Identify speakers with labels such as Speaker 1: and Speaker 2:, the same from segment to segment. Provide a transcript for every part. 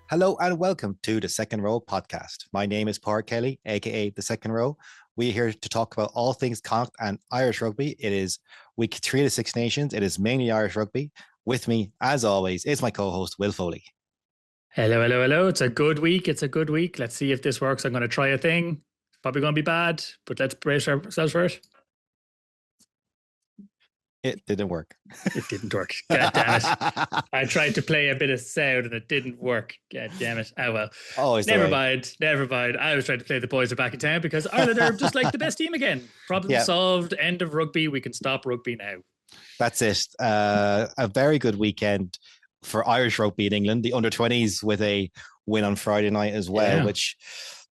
Speaker 1: Hello and welcome to the Second Row podcast. My name is Park Kelly, aka the Second Row. We're here to talk about all things Connacht and Irish rugby. It is week 3 of the 6 Nations. It is mainly Irish rugby. With me, as always, is my co-host Will Foley.
Speaker 2: Hello, hello, hello. It's a good week. It's a good week. Let's see if this works. I'm going to try a thing. Probably going to be bad, but let's brace ourselves for it.
Speaker 1: It didn't work.
Speaker 2: It didn't work. God damn it. I tried to play a bit of sound and it didn't work. God damn it. Oh, well.
Speaker 1: Always the
Speaker 2: Never
Speaker 1: way.
Speaker 2: mind. Never mind. I was trying to play the boys are back in town because Ireland are just like the best team again. Problem
Speaker 1: Yeah.
Speaker 2: solved. End of rugby. We can stop rugby now.
Speaker 1: That's it. A very good weekend for Irish rugby in England. The under-20s with a win on Friday night as well,
Speaker 2: Yeah.
Speaker 1: which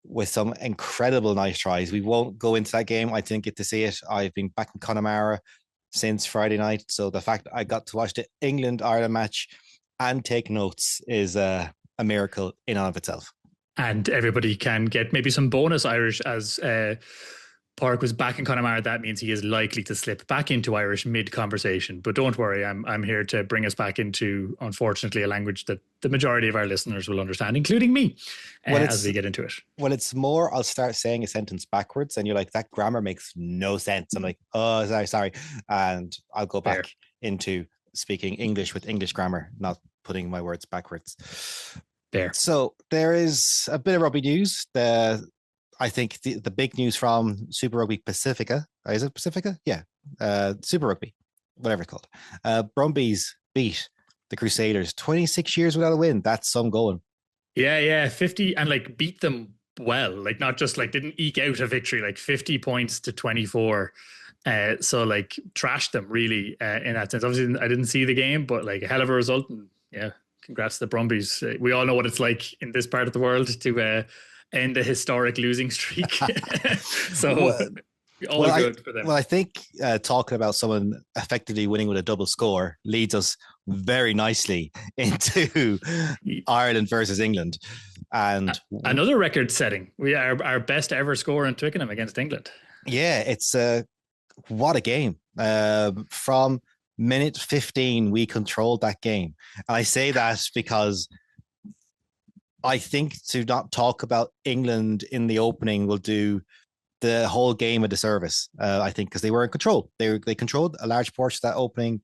Speaker 1: with some incredible nice tries. We won't go into that game. I didn't get to see it. I've been back in Connemara since Friday night. So the fact that I got to watch the England-Ireland match and take notes is a miracle in and of itself.
Speaker 2: And everybody can get maybe some bonus Irish as Park was back in Connemara. That means he is likely to slip back into Irish mid-conversation. But don't worry, I'm here to bring us back into, unfortunately, a language that the majority of our listeners will understand, including me, as we get into it.
Speaker 1: When it's more, I'll start saying a sentence backwards, and you're like, that grammar makes no sense. I'm like, oh, sorry. And I'll go back into speaking English with English grammar, not putting my words backwards.
Speaker 2: There.
Speaker 1: So there is a bit of rugby news. I think the big news from Super Rugby Pacifica, is it Pacifica? Yeah. Super Rugby, whatever it's called. Brumbies beat the Crusaders 26 years without a win. That's some going.
Speaker 2: Yeah. 50 and beat them well. Not just didn't eke out a victory, 50 points to 24. So trashed them really in that sense. Obviously, I didn't see the game, but a hell of a result. And yeah, congrats to the Brumbies. We all know what it's like in this part of the world to end a historic losing streak. So good for them.
Speaker 1: Well, I think talking about someone effectively winning with a double score leads us very nicely into Ireland versus England. And
Speaker 2: another record setting. We are our best ever score in Twickenham against England.
Speaker 1: Yeah, it's what a game. From minute 15, we controlled that game. And I say that because I think to not talk about England in the opening will do the whole game a disservice. I think because they were in control. They controlled a large portion of that opening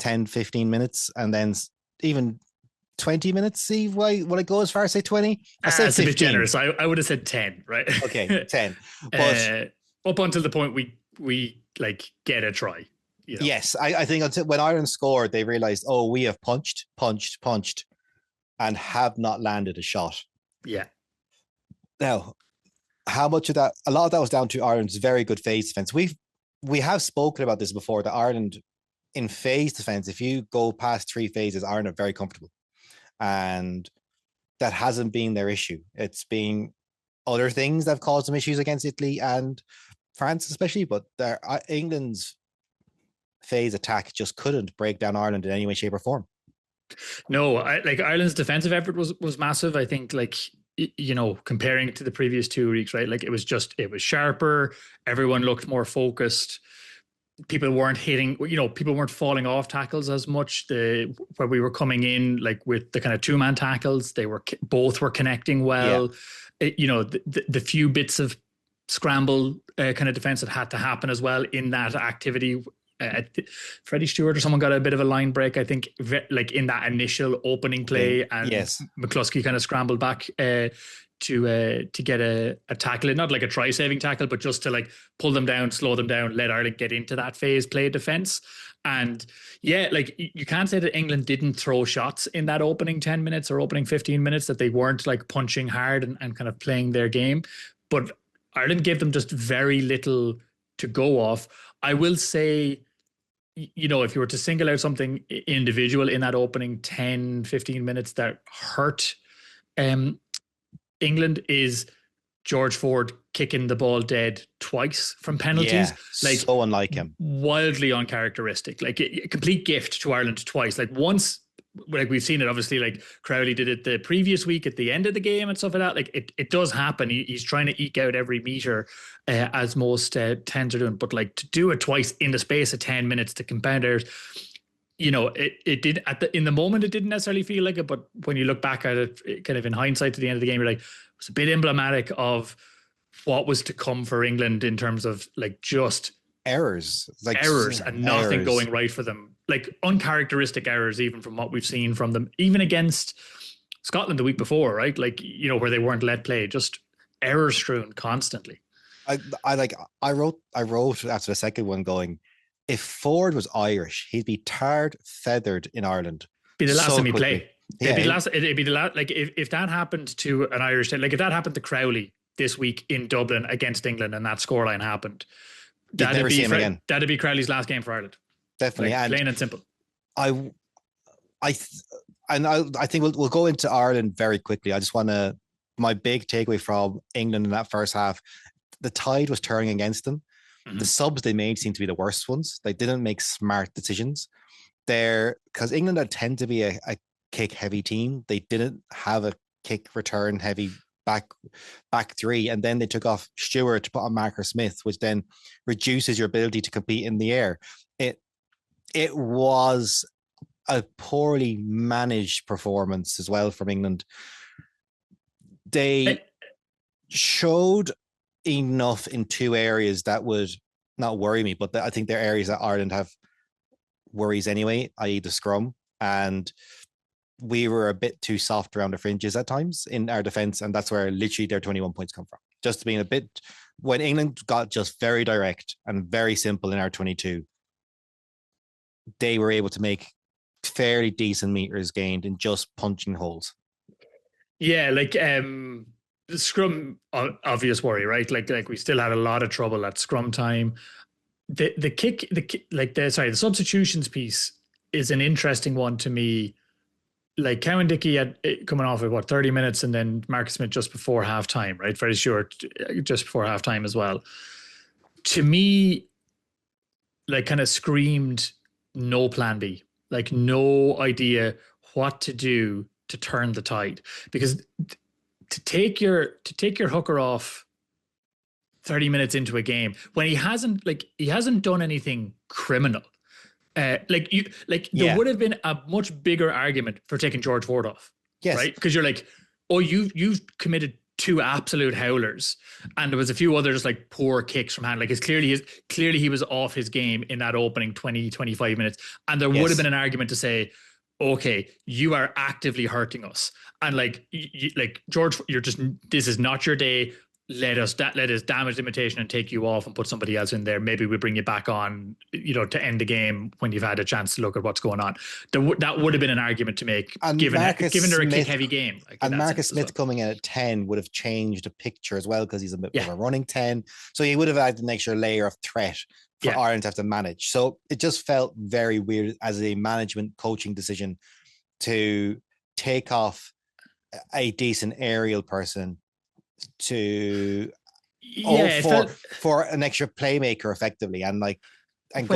Speaker 1: 10, 15 minutes, and then even 20 minutes. See, will I go as far as say 20? I said
Speaker 2: it's
Speaker 1: 15.
Speaker 2: A bit generous. I would have said 10, right?
Speaker 1: Okay, 10. But
Speaker 2: up until the point we get a try.
Speaker 1: You know? Yes, I think until when Ireland scored, they realized, oh, we have punched, and have not landed a shot.
Speaker 2: Yeah.
Speaker 1: Now, how much of that? A lot of that was down to Ireland's very good phase defense. We have spoken about this before. That Ireland in phase defense, if you go past 3 phases, Ireland are very comfortable, and that hasn't been their issue. It's been other things that have caused them issues against Italy and France, especially. But England's phase attack just couldn't break down Ireland in any way, shape, or form.
Speaker 2: No, Ireland's defensive effort was massive. I think comparing it to the previous 2 weeks, right? It was sharper. Everyone looked more focused. People weren't hitting, people weren't falling off tackles as much. Where we were coming in, with the kind of 2-man tackles, both were connecting well. Yeah. The few bits of scramble kind of defense that had to happen as well in that activity. Freddie Stewart or someone got a bit of a line break, I think, in that initial opening play, and McCluskey kind of scrambled back to get a tackle, not like a try-saving tackle, but just to pull them down, slow them down, let Ireland get into that phase play defense. And yeah, you can't say that England didn't throw shots in that opening 10 minutes or opening 15 minutes, that they weren't punching hard and kind of playing their game. But Ireland gave them just very little to go off. I will say, if you were to single out something individual in that opening 10, 15 minutes that hurt England, is George Ford kicking the ball dead twice from penalties.
Speaker 1: Yeah, so unlike him.
Speaker 2: Wildly uncharacteristic. A complete gift to Ireland twice. Once, we've seen it, obviously, Crowley did it the previous week at the end of the game and stuff like that. It does happen. He's trying to eke out every meter, as most 10s are doing. But to do it twice in the space of 10 minutes to compound errors, it did in the moment, it didn't necessarily feel like it, but when you look back at it kind of in hindsight to the end of the game, you're like, it was a bit emblematic of what was to come for England in terms of like just
Speaker 1: Errors, like
Speaker 2: errors and nothing
Speaker 1: errors.
Speaker 2: going right for them. Like uncharacteristic errors, even from what we've seen from them, even against Scotland the week before, right? Like, where they weren't let play, just errors strewn constantly.
Speaker 1: I like I wrote after the second one going, if Ford was Irish, he'd be tarred, feathered in Ireland
Speaker 2: Be the last
Speaker 1: so
Speaker 2: time he
Speaker 1: quickly.
Speaker 2: play.
Speaker 1: Yeah,
Speaker 2: It'd be the last, like if that happened to an Irish team, like if that happened to Crowley this week in Dublin against England and that scoreline happened,
Speaker 1: you'd never see him again.
Speaker 2: that'd be Crowley's last game for Ireland.
Speaker 1: Definitely,
Speaker 2: Like
Speaker 1: and
Speaker 2: plain and simple.
Speaker 1: I, I, I think we'll go into Ireland very quickly. I just want to my big takeaway from England in that first half. The tide was turning against them.
Speaker 2: Mm-hmm.
Speaker 1: The subs they made seemed to be the worst ones. They didn't make smart decisions. There, because England had tend to be a kick heavy team. They didn't have a kick return heavy back three, and then they took off Stewart to put on Marcus Smith, which then reduces your ability to compete in the air. It was a poorly managed performance as well from England. They showed enough in two areas that would not worry me, but I think they're areas that Ireland have worries anyway, i.e. the scrum. And we were a bit too soft around the fringes at times in our defence, and that's where literally their 21 points come from. Just being a bit, when England got just very direct and very simple in our 22, they were able to make fairly decent meters gained in just punching holes.
Speaker 2: Yeah, like the scrum, obvious worry, right? Like we still had a lot of trouble at scrum time. The substitutions piece is an interesting one to me. Like Cowan Dickey had coming off of 30 minutes, and then Marcus Smith just before halftime, right? Very short, just before halftime as well. To me, like kind of screamed no plan B, like no idea what to do to turn the tide, because to take your hooker off 30 minutes into a game when he hasn't done anything criminal. There would have been a much bigger argument for taking George Ford off. Yes. Right? Because you're like, oh, you've committed two absolute howlers, and there was a few others like poor kicks from hand. Like clearly he was off his game in that opening 20-25 minutes. And there would have been an argument to say, okay, you are actively hurting us. And like George, this is not your day. Let us damage the imitation and take you off and put somebody else in there. Maybe we bring you back on, to end the game when you've had a chance to look at what's going on. That would have been an argument to make, and given they're a kick-heavy game.
Speaker 1: And Marcus Smith coming in at 10 would have changed the picture as well, because he's a bit of a running 10. So he would have had an extra layer of threat for Ireland to have to manage. So it just felt very weird as a management coaching decision to take off a decent aerial person for an extra playmaker effectively, and when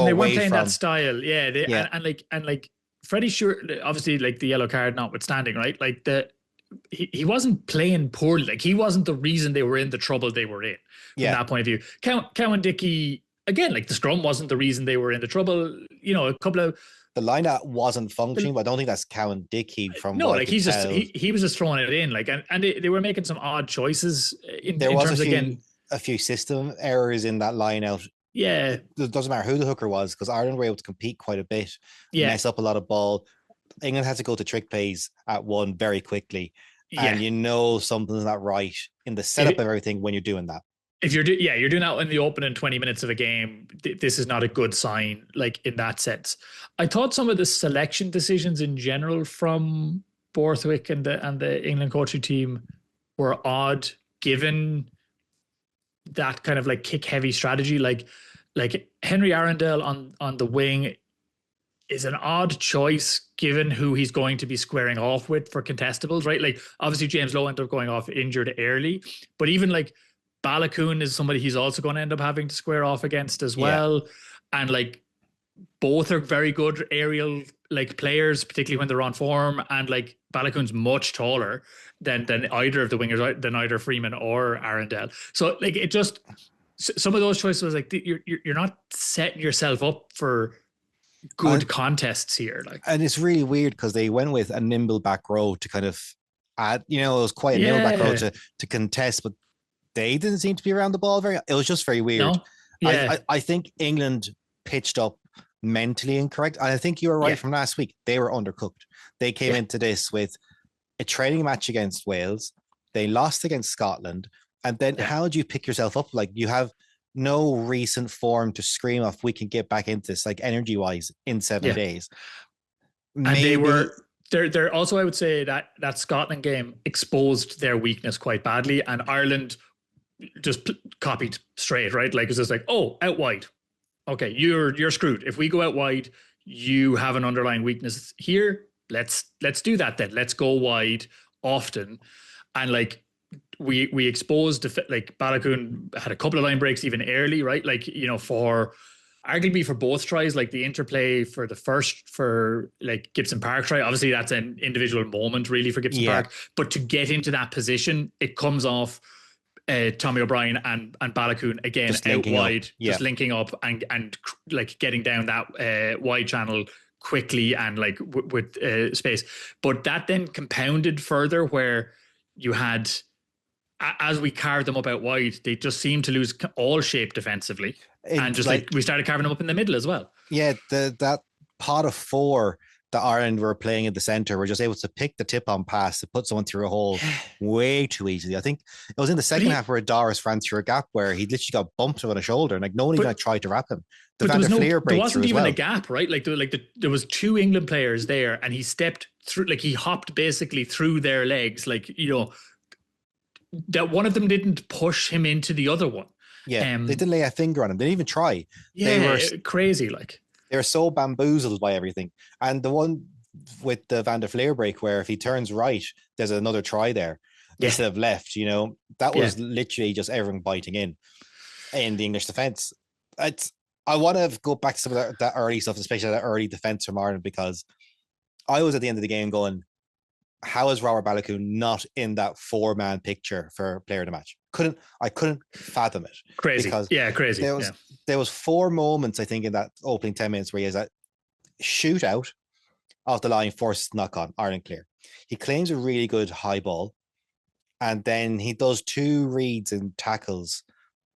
Speaker 2: they weren't playing that style. And Freddie Stewart, obviously, like the yellow card notwithstanding, right? Like he wasn't playing poorly. Like he wasn't the reason they were in the trouble they were in from that point of view. Cowan Dickey, again, like the scrum wasn't the reason they were in the trouble. A couple of
Speaker 1: the lineup wasn't functioning, but I don't think that's Cowan Dickey from
Speaker 2: no, like he's just he was just throwing it in, like, and they were making some odd choices in terms
Speaker 1: a few system errors in that line out.
Speaker 2: Yeah,
Speaker 1: it doesn't matter who the hooker was, because Ireland were able to compete quite a bit, mess up a lot of ball. England had to go to trick plays at one very quickly, and something's not right in the setup of everything when you're doing that.
Speaker 2: If you're doing that in the opening 20 minutes of a game, this is not a good sign, like in that sense. I thought some of the selection decisions in general from Borthwick and the England coaching team were odd, given that kind of like kick heavy strategy. Like Henry Arundel on the wing is an odd choice given who he's going to be squaring off with for contestables, right? Like obviously James Lowe ended up going off injured early, but even like Balakoon is somebody he's also going to end up having to square off against as well. And like both are very good aerial like players, particularly when they're on form. And like Balakoon's much taller than either of the wingers, than either Freeman or Arundel. So like some of those choices was like you're not setting yourself up for good contests here. Like,
Speaker 1: and it's really weird because they went with a nimble back row to kind of add, it was quite a nimble back row
Speaker 2: yeah,
Speaker 1: to contest, but they didn't seem to be around the ball very. It was just very weird.
Speaker 2: no, yeah,
Speaker 1: I think England pitched up mentally incorrect. And I think you were right
Speaker 2: yeah,
Speaker 1: from last week. They were undercooked. They came
Speaker 2: yeah,
Speaker 1: into this with a training match against Wales. They lost against Scotland. And then
Speaker 2: yeah,
Speaker 1: how do you pick yourself up? Like you have no recent form to scream off, we can get back into this, like energy wise, in 7 days.
Speaker 2: and they
Speaker 1: Maybe,
Speaker 2: were. They're also, I would say that that Scotland game exposed their weakness quite badly, and Ireland just copied straight, right? Like it's just like, oh, out wide. Okay, you're screwed. If we go out wide, you have an underlying weakness here. Let's do that then. Let's go wide often, and like we exposed like Balogun had a couple of line breaks even early, right? Like for arguably for both tries, like the interplay for the first for like Gibson Park try. Obviously, that's an individual moment really for Gibson
Speaker 1: yeah,
Speaker 2: Park, but to get into that position, it comes off Tommy O'Brien and Balogun again
Speaker 1: just
Speaker 2: out
Speaker 1: linking up.
Speaker 2: wide,
Speaker 1: Yeah.
Speaker 2: just linking up and like getting down that wide channel quickly and like with space. But that then compounded further where you had, as we carved them up out wide, they just seemed to lose all shape defensively, and
Speaker 1: It
Speaker 2: just like we started carving them up in the middle as well.
Speaker 1: yeah, that pot of four that Ireland were playing in the center were just able to pick the tip on pass to put someone through a hole
Speaker 2: Yeah,
Speaker 1: way too easily. I think it was in the
Speaker 2: but
Speaker 1: second half where Doris ran through a gap where he literally got bumped on a shoulder and like no one even
Speaker 2: but
Speaker 1: tried to wrap him. The
Speaker 2: but
Speaker 1: Van der Fleer
Speaker 2: there
Speaker 1: breakthrough
Speaker 2: wasn't
Speaker 1: as
Speaker 2: even a
Speaker 1: well.
Speaker 2: gap, right? Like there was two England players there, and he stepped through, like he hopped basically through their legs, like that one of them didn't push him into the other one.
Speaker 1: Yeah, they
Speaker 2: Um,
Speaker 1: didn't lay a finger on him. They didn't even try. They were
Speaker 2: yeah, crazy, like
Speaker 1: they were so bamboozled by everything. And the one with the Van der Fleer break where if he turns right, there's another try there
Speaker 2: yeah,
Speaker 1: instead of left. That
Speaker 2: yeah,
Speaker 1: was literally just everyone biting in the English defense. It's I want to go back to some of that early stuff, especially that early defense from Ireland, because I was at the end of the game going, how is Robert Balogun not in that 4-man picture for player of the match? I couldn't fathom it
Speaker 2: crazy,
Speaker 1: because
Speaker 2: yeah, crazy,
Speaker 1: there
Speaker 2: yeah,
Speaker 1: was there was 4 moments I think in that opening 10 minutes where he has that shootout off the line, forced knock on Ireland clear. He claims a really good high ball, and then he does 2 reads and tackles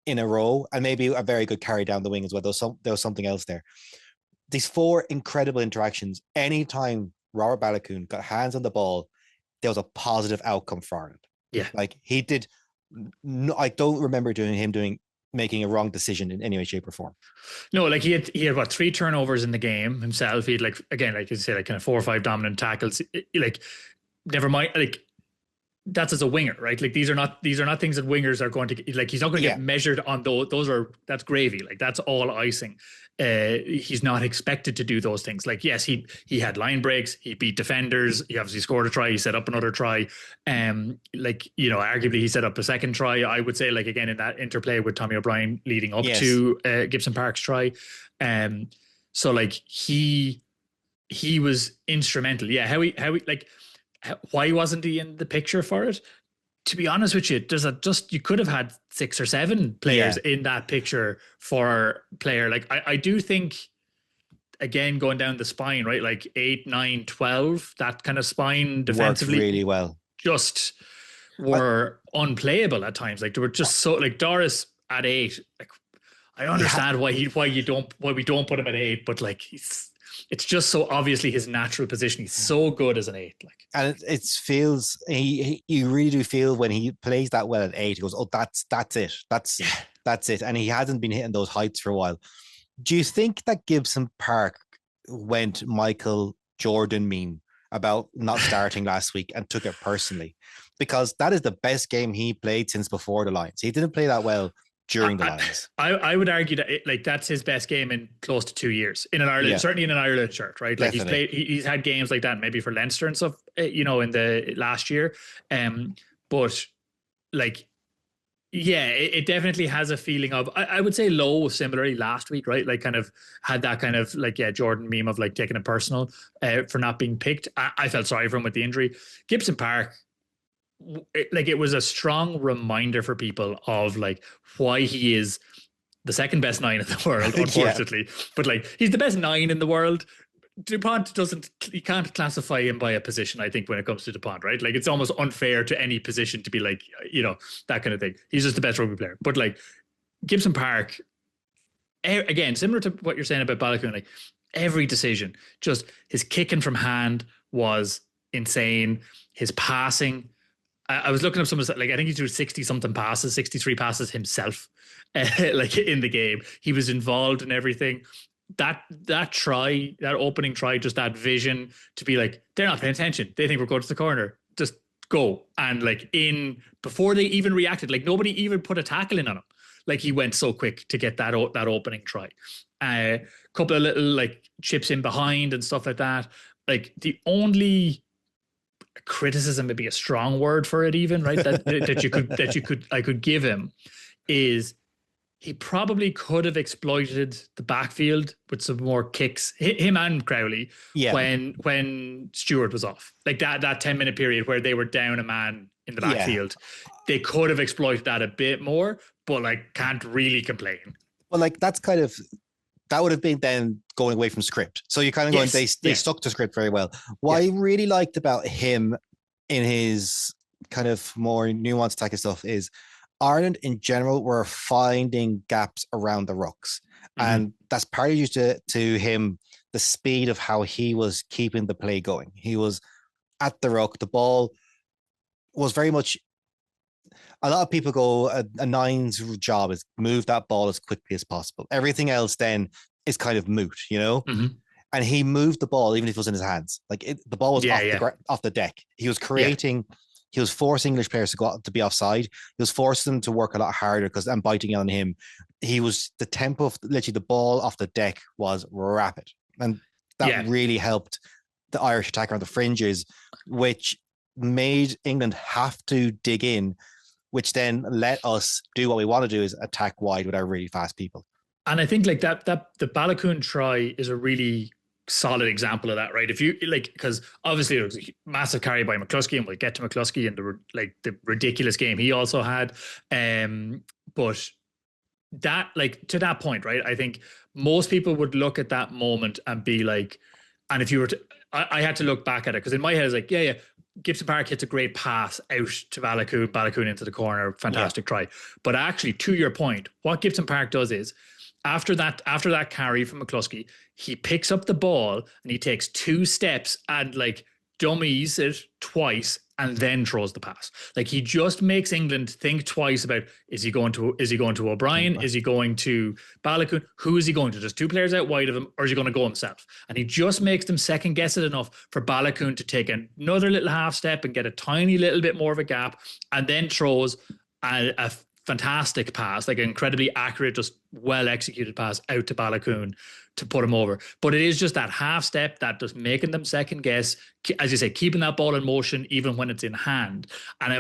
Speaker 1: in a row, and maybe a very good carry down the wing as well. There was something else there. These 4 incredible interactions. Anytime Robert Balogun got hands on the ball, there was a positive outcome for Ireland.
Speaker 2: yeah.
Speaker 1: Like he did. No, I don't remember making a wrong decision in any way, shape, or form.
Speaker 2: No, like he had what 3 turnovers in the game himself. He had like again, like you say, like kind of 4 or 5 dominant tackles. Like never mind, like that's as a winger, right? Like these are not things that wingers are going to like. He's not going to
Speaker 1: Yeah,
Speaker 2: get measured on those. That's gravy. Like that's all icing. He's not expected to do those things. Like yes, he had line breaks. He beat defenders. He obviously scored a try. He set up another try. Like arguably he set up a second try. I would say like again in that interplay with Tommy O'Brien leading up
Speaker 1: yes,
Speaker 2: to Gibson Park's try. So like he was instrumental. Yeah, how he like why wasn't he in the picture for it? To be honest with you, you could have had 6 or 7 players
Speaker 1: yeah.
Speaker 2: in that picture for player. Like I do think again going down the spine, right? Like 8, 9, 12, that kind of spine
Speaker 1: Worked
Speaker 2: defensively
Speaker 1: really well.
Speaker 2: just
Speaker 1: I,
Speaker 2: were unplayable at times. Like they were just so like Doris at 8. Like I
Speaker 1: yeah,
Speaker 2: understand why we don't put him at 8, but like it's just so obviously his natural position. He's so good as an 8. Like
Speaker 1: and it feels you really do feel when he plays that well at 8. He goes, oh, that's it,
Speaker 2: yeah,
Speaker 1: that's it, and he hasn't been hitting those heights for a while. Do you think that Gibson Park went Michael Jordan meme about not starting last week and took it personally? Because that is the best game he played since before the Lions. He didn't play that well during the
Speaker 2: I,
Speaker 1: Lions.
Speaker 2: I would argue that like that's his best game in close to 2 years in an Ireland,
Speaker 1: Yeah,
Speaker 2: certainly in an Ireland shirt, right? Like
Speaker 1: definitely.
Speaker 2: he's had games like that maybe for Leinster and stuff, in the last year. But like, yeah, it definitely has a feeling of, I would say Lowe similarly last week, right? Like kind of had that kind of like, yeah, Jordan meme of like taking it personal for not being picked. I felt sorry for him with the injury. Gibson Park, it was a strong reminder for people of like why he is the second best nine in the world,
Speaker 1: Yeah,
Speaker 2: unfortunately. But like he's the best nine in the world. DuPont doesn't, you can't classify him by a position, I think, when it comes to DuPont, right? Like it's almost unfair to any position to be like, that kind of thing. He's just the best rugby player. But like Gibson Park, again, similar to what you're saying about Balogun, like every decision, just his kicking from hand was insane. His passing, I was looking up some of like I think he threw 60 something passes, 63 passes himself, like in the game. He was involved in everything. That opening try, just that vision to be like, they're not paying attention. They think we're going to the corner. Just go. And like before they even reacted, like nobody even put a tackle in on him. Like he went so quick to get that opening try. A couple of little like chips in behind and stuff like that. Like the only criticism, maybe a strong word for it, even right I could give him is he probably could have exploited the backfield with some more kicks. Him and Crowley,
Speaker 1: yeah,
Speaker 2: when Stewart was off, like that 10-minute period where they were down a man in the backfield, they could have exploited that a bit more. But like, can't really complain.
Speaker 1: well, like that would have been then going away from script. So you're kind of going, they stuck to script very well. What I really liked about him in his kind of more nuanced attack of stuff is Ireland in general were finding gaps around the rucks. Mm-hmm. And that's partly due to him, the speed of how he was keeping the play going. He was at the ruck. The ball was very much, a lot of people go, a nine's job is move that ball as quickly as possible. Everything else then is kind of moot, Mm-hmm. And he moved the ball even if it was in his hands. Like the ball was off the deck. He was creating, he was forcing English players to be offside. He was forcing them to work a lot harder and biting on him. The tempo of literally the ball off the deck was rapid. And that really helped the Irish attack around the fringes, which made England have to dig in, which then let us do what we want to do, is attack wide with our really fast people.
Speaker 2: And I think like that the Balogun try is a really solid example of that, right? If you like, because obviously it was a massive carry by McCluskey, and we'll get to McCluskey and the ridiculous game he also had. But that, like, to that point, right? I think most people would look at that moment and be like, and if you were to, I had to look back at it because in my head it's like, Gibson Park hits a great pass out to Balogun into the corner, fantastic try. But actually, to your point, what Gibson Park does is after that carry from McCluskey, he picks up the ball and he takes 2 steps and like dummies it twice and then throws the pass. Like he just makes England think twice about, is he going to O'Brien? Mm-hmm. Is he going to Balogun? Who is he going to? Just 2 players out wide of him, or is he going to go himself? And he just makes them second guess it enough for Balogun to take another little half step and get a tiny little bit more of a gap, and then throws a fantastic pass, like an incredibly accurate, just well executed pass out to Balogun to put him over. But it is just that half step, that just making them second guess, as you say, keeping that ball in motion even when it's in hand. And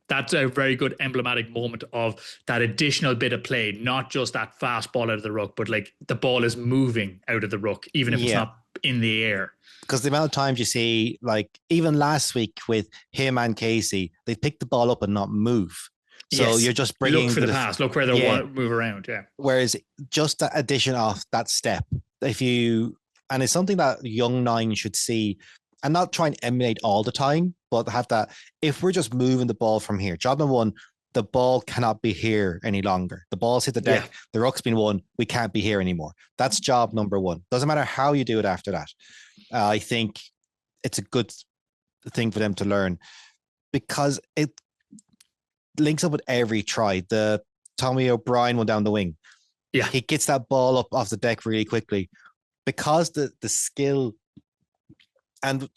Speaker 2: that's a very good emblematic moment of that additional bit of play, not just that fast ball out of the ruck, but like the ball is moving out of the ruck, even if it's not in the air.
Speaker 1: Because the amount of times you see, like even last week with him and Casey, they pick the ball up and not move. So you're just bringing,
Speaker 2: look for the pass, look where they want to move around. Yeah.
Speaker 1: Whereas just that addition of that step, and it's something that young nine should see, and not try and emulate all the time, but have that, if we're just moving the ball from here, job number 1, the ball cannot be here any longer. The ball's hit the deck. The ruck's been won. We can't be here anymore. That's job number 1. Doesn't matter how you do it after that. I think it's a good thing for them to learn, because it links up with every try. The Tommy O'Brien one down the wing.
Speaker 2: Yeah.
Speaker 1: He gets that ball up off the deck really quickly, because the skill, and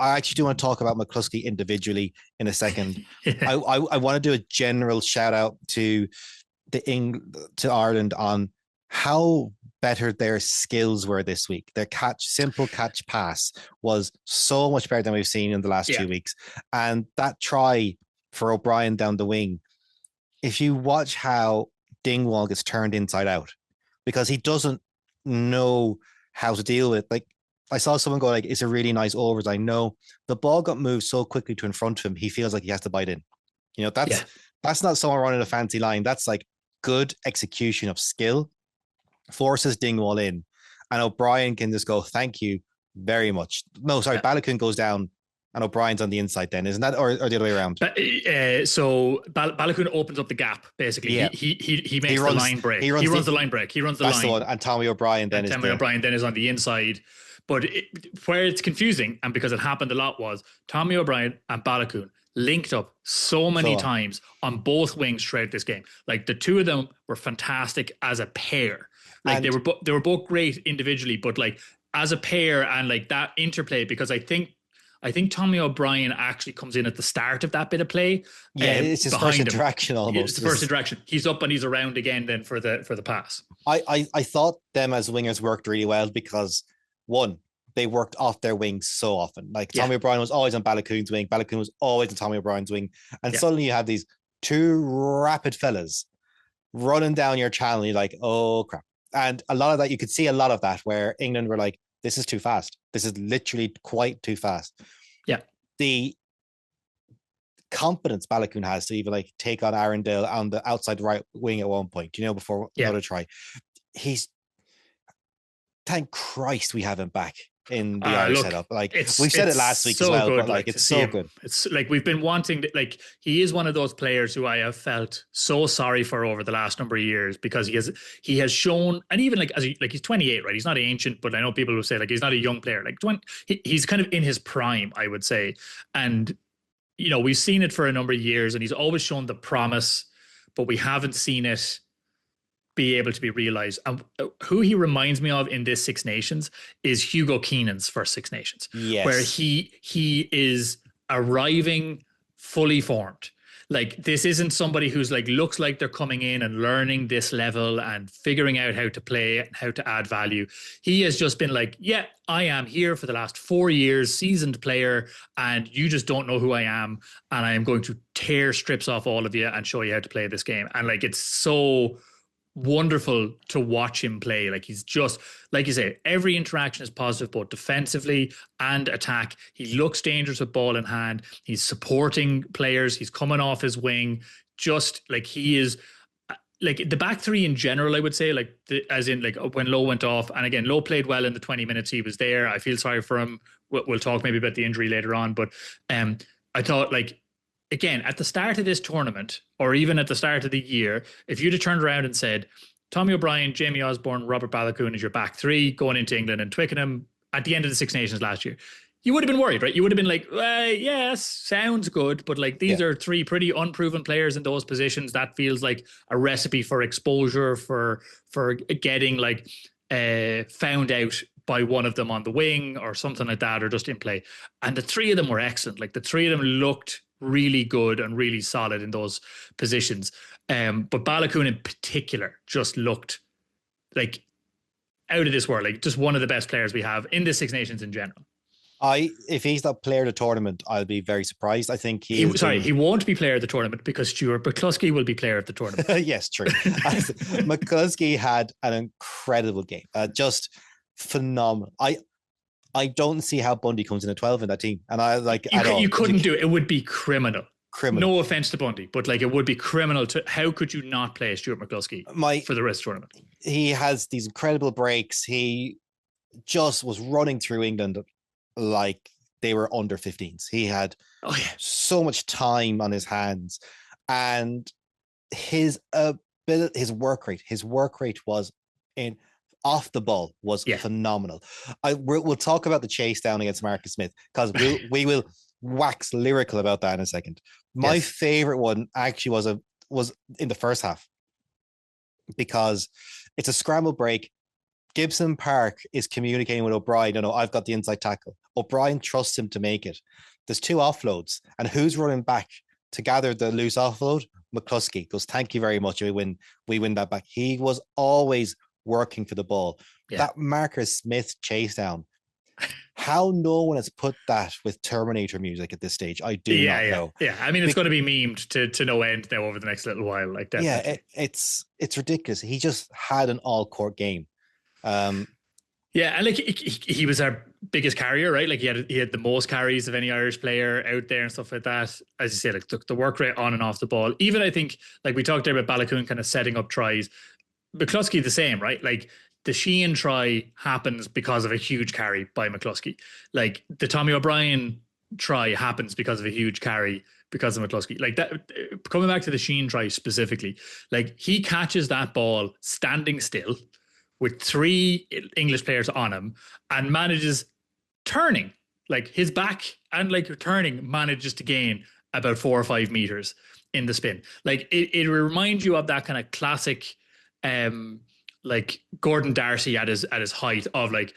Speaker 1: I actually do want to talk about McCluskey individually in a second. I want to do a general shout out to Ireland on how better their skills were this week. Their simple catch pass was so much better than we've seen in the last 2 weeks. And that try for O'Brien down the wing, if you watch how Dingwall gets turned inside out, because he doesn't know how to deal with, like, I saw someone go like, it's a really nice overs. I know the ball got moved so quickly to in front of him, he feels like he has to bite in. That's not someone running a fancy line. That's like, good execution of skill, forces Dingwall in, and O'Brien can just go, thank you very much. No, sorry, Balogun goes down and O'Brien's on the inside then, isn't that? Or the other way around?
Speaker 2: So Balogun opens up the gap, basically.
Speaker 1: Yeah.
Speaker 2: He makes the line break. He runs the line break. He runs the
Speaker 1: that's
Speaker 2: line.
Speaker 1: The one. And Tommy O'Brien then
Speaker 2: is on the inside. But where it's confusing, and because it happened a lot, was Tommy O'Brien and Balogun linked up so many times on both wings throughout this game. Like the two of them were fantastic as a pair. Like they were both great individually, but like as a pair and like that interplay, because I think Tommy O'Brien actually comes in at the start of that bit of play.
Speaker 1: Yeah, it's his first interaction almost.
Speaker 2: It's the first interaction. He's up and he's around again then for the pass.
Speaker 1: I thought them as wingers worked really well because one, they worked off their wings so often. Like Tommy O'Brien was always on Balogun's wing. Balogun was always on Tommy O'Brien's wing. And suddenly you have these two rapid fellas running down your channel. You're like, oh crap. And a lot of that, you could see a lot of that where England were like, this is too fast. This is literally quite too fast.
Speaker 2: Yeah.
Speaker 1: The confidence Balogun has to even like take on Arundel on the outside right wing at one point, before another try. Thank Christ we have him back in the Irish setup. Like we said it last week as well, but like it's so good.
Speaker 2: It's like we've been wanting to, like he is one of those players who I have felt so sorry for over the last number of years, because he has shown, and even like he's 28, right? He's not ancient, but I know people will say like he's not a young player. Like he's kind of in his prime, I would say, and we've seen it for a number of years, and he's always shown the promise, but we haven't seen it be able to be realized. And who he reminds me of in this Six Nations is Hugo Keenan's first Six Nations, where he is arriving fully formed. Like this isn't somebody who's like looks like they're coming in and learning this level and figuring out how to play and how to add value. He has just been like, yeah, I am here for the last 4 years, seasoned player, and you just don't know who I am, and I am going to tear strips off all of you and show you how to play this game. And like it's so wonderful to watch him play. Like he's just, like you say, every interaction is positive, both defensively and attack. He looks dangerous with ball in hand. He's supporting players. He's coming off his wing. Just like he is, like the back three in general, I would say, like as in like when Lowe went off, and again, Lowe played well in the 20 minutes he was there. I feel sorry for him. We'll talk maybe about the injury later on, but I thought like, again, at the start of this tournament, or even at the start of the year, if you'd have turned around and said, Tommy O'Brien, Jamie Osborne, Robert Balogun is your back three going into England and Twickenham at the end of the Six Nations last year, you would have been worried, right? You would have been like, yes, sounds good, but like these are three pretty unproven players in those positions. That feels like a recipe for exposure, for getting like found out by one of them on the wing or something like that, or just in play. And the three of them were excellent. Like the three of them looked really good and really solid in those positions. But Balogun in particular just looked like out of this world, like just one of the best players we have in the Six Nations in general.
Speaker 1: If he's not player of the tournament, I'll be very surprised. I think he
Speaker 2: won't be player of the tournament because Stuart McCluskey will be player of the tournament.
Speaker 1: Yes, true. McCluskey had an incredible game, just phenomenal. I don't see how Bundy comes in at 12 in that team, and I like
Speaker 2: you couldn't do it. It would be criminal. No offense to Bundy, but like it would be criminal to. How could you not play Stuart McCluskey for the rest of the tournament?
Speaker 1: He has these incredible breaks. He just was running through England like they were under 15s. He had so much time on his hands, and his work rate was in off the ball was phenomenal. We'll talk about the chase down against Marcus Smith because we will wax lyrical about that in a second. My favorite one actually was in the first half because it's a scramble break. Gibson Park is communicating with O'Brien. No, I've got the inside tackle. O'Brien trusts him to make it. There's two offloads, and who's running back to gather the loose offload? McCluskey goes, thank you very much. We win that back. He was always working for the ball. That Marcus Smith chase down. How no one has put that with Terminator music at this stage, I do not know.
Speaker 2: Yeah, I mean, it's going to be memed to no end now over the next little while. Like that.
Speaker 1: Yeah, it's ridiculous. He just had an all-court game.
Speaker 2: And like he was our biggest carrier, right? Like he had the most carries of any Irish player out there and stuff like that. As you say, like the work rate on and off the ball. Even I think, like we talked there about Balakoon kind of setting up tries. McCluskey the same, right? Like the Sheehan try happens because of a huge carry by McCluskey. Like the Tommy O'Brien try happens because of a huge carry because of McCluskey. Like that, coming back to the Sheehan try specifically, like he catches that ball standing still with three English players on him and manages turning, like his back and like turning manages to gain about 4 or 5 meters in the spin. Like it reminds you of that kind of classic like Gordon Darcy at his height of like,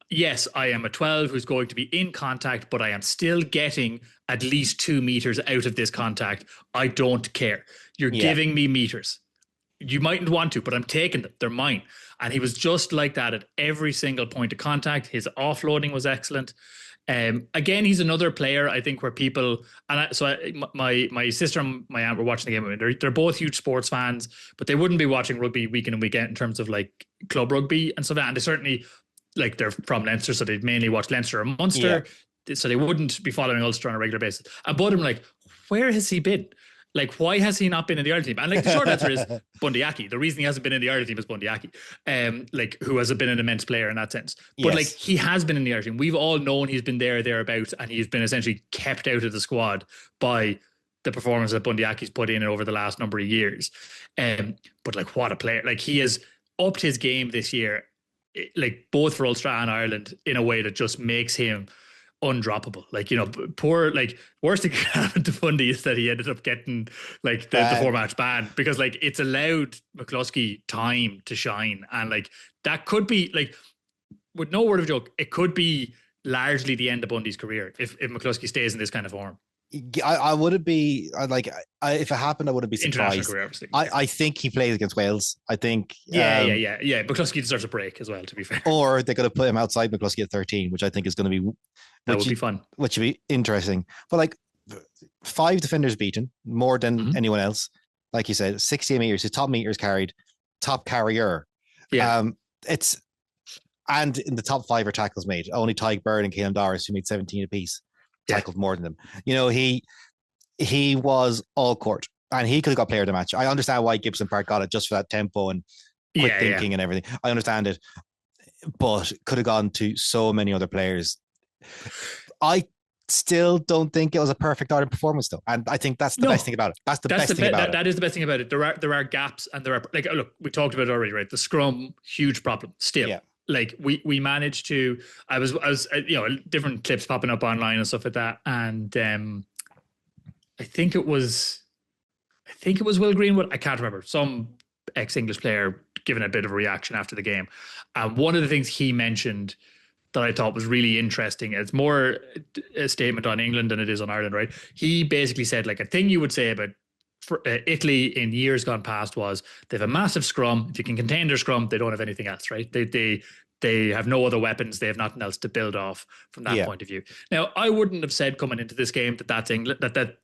Speaker 2: yes, I am a 12 who's going to be in contact, but I am still getting at least 2 meters out of this contact. I don't care. You're giving me meters. You mightn't want to, but I'm taking them. They're mine. And he was just like that at every single point of contact. His offloading was excellent. Again, he's another player, I think, where people my sister and my aunt were watching the game. They're both huge sports fans, but they wouldn't be watching rugby week in and week out in terms of like club rugby and stuff. And they certainly, like, they're from Leinster, so they'd mainly watch Leinster or Munster, so they wouldn't be following Ulster on a regular basis. And both of them like, where has he been? Like, why has he not been in the Ireland team? And like the short answer is Bundy Aki. The reason he hasn't been in the Ireland team is Bundy Aki, like who has been an immense player in that sense. But like he has been in the Ireland team. We've all known he's been thereabouts, and he's been essentially kept out of the squad by the performance that Bundy Aki's put in over the last number of years. But like, what a player! Like he has upped his game this year, like both for Ulster and Ireland, in a way that just makes him undroppable. Like, you know, poor, like, worst thing that happened to Bundy is that he ended up getting like the 4-match ban, because like it's allowed McCluskey time to shine, and like that could be, like, with no word of joke, it could be largely the end of Bundy's career if McCluskey stays in this kind of form.
Speaker 1: I wouldn't be like, if it happened, I wouldn't be surprised.
Speaker 2: Career,
Speaker 1: I think he plays against Wales. I think
Speaker 2: yeah. McCluskey deserves a break as well, to be fair.
Speaker 1: Or they're going to put him outside McCluskey at 13, which I think is going to be
Speaker 2: that would be fun,
Speaker 1: which would be interesting. But like 5 defenders beaten, more than anyone else. Like you said, 68 meters, his top meters carried, top carrier.
Speaker 2: Yeah,
Speaker 1: and in the top 5 are tackles made. Only Tyke Bird and Caelan Doris, who made 17 apiece, tackled more than them. You know, he was all court, and he could have got player of the match. I understand why Gibson Park got it, just for that tempo and quick thinking and everything. I understand it, but could have gone to so many other players. I still don't think it was a perfect Ireland performance, though, and I think that's the best thing about it. That's the best thing about it.
Speaker 2: That is the best thing about it. There are gaps, and there are, like, look, we talked about it already, right? The scrum, huge problem still. Yeah. Like we managed to. I was you know, different clips popping up online and stuff like that, and I think it was Will Greenwood. I can't remember, some ex-English player giving a bit of a reaction after the game, and one of the things he mentioned that I thought was really interesting, it's more a statement on England than it is on Ireland, right? He basically said, like, a thing you would say about Italy in years gone past was they have a massive scrum. If you can contain their scrum, they don't have anything else, right? They have no other weapons. They have nothing else to build off from that point of view. Now, I wouldn't have said coming into this game that's England, that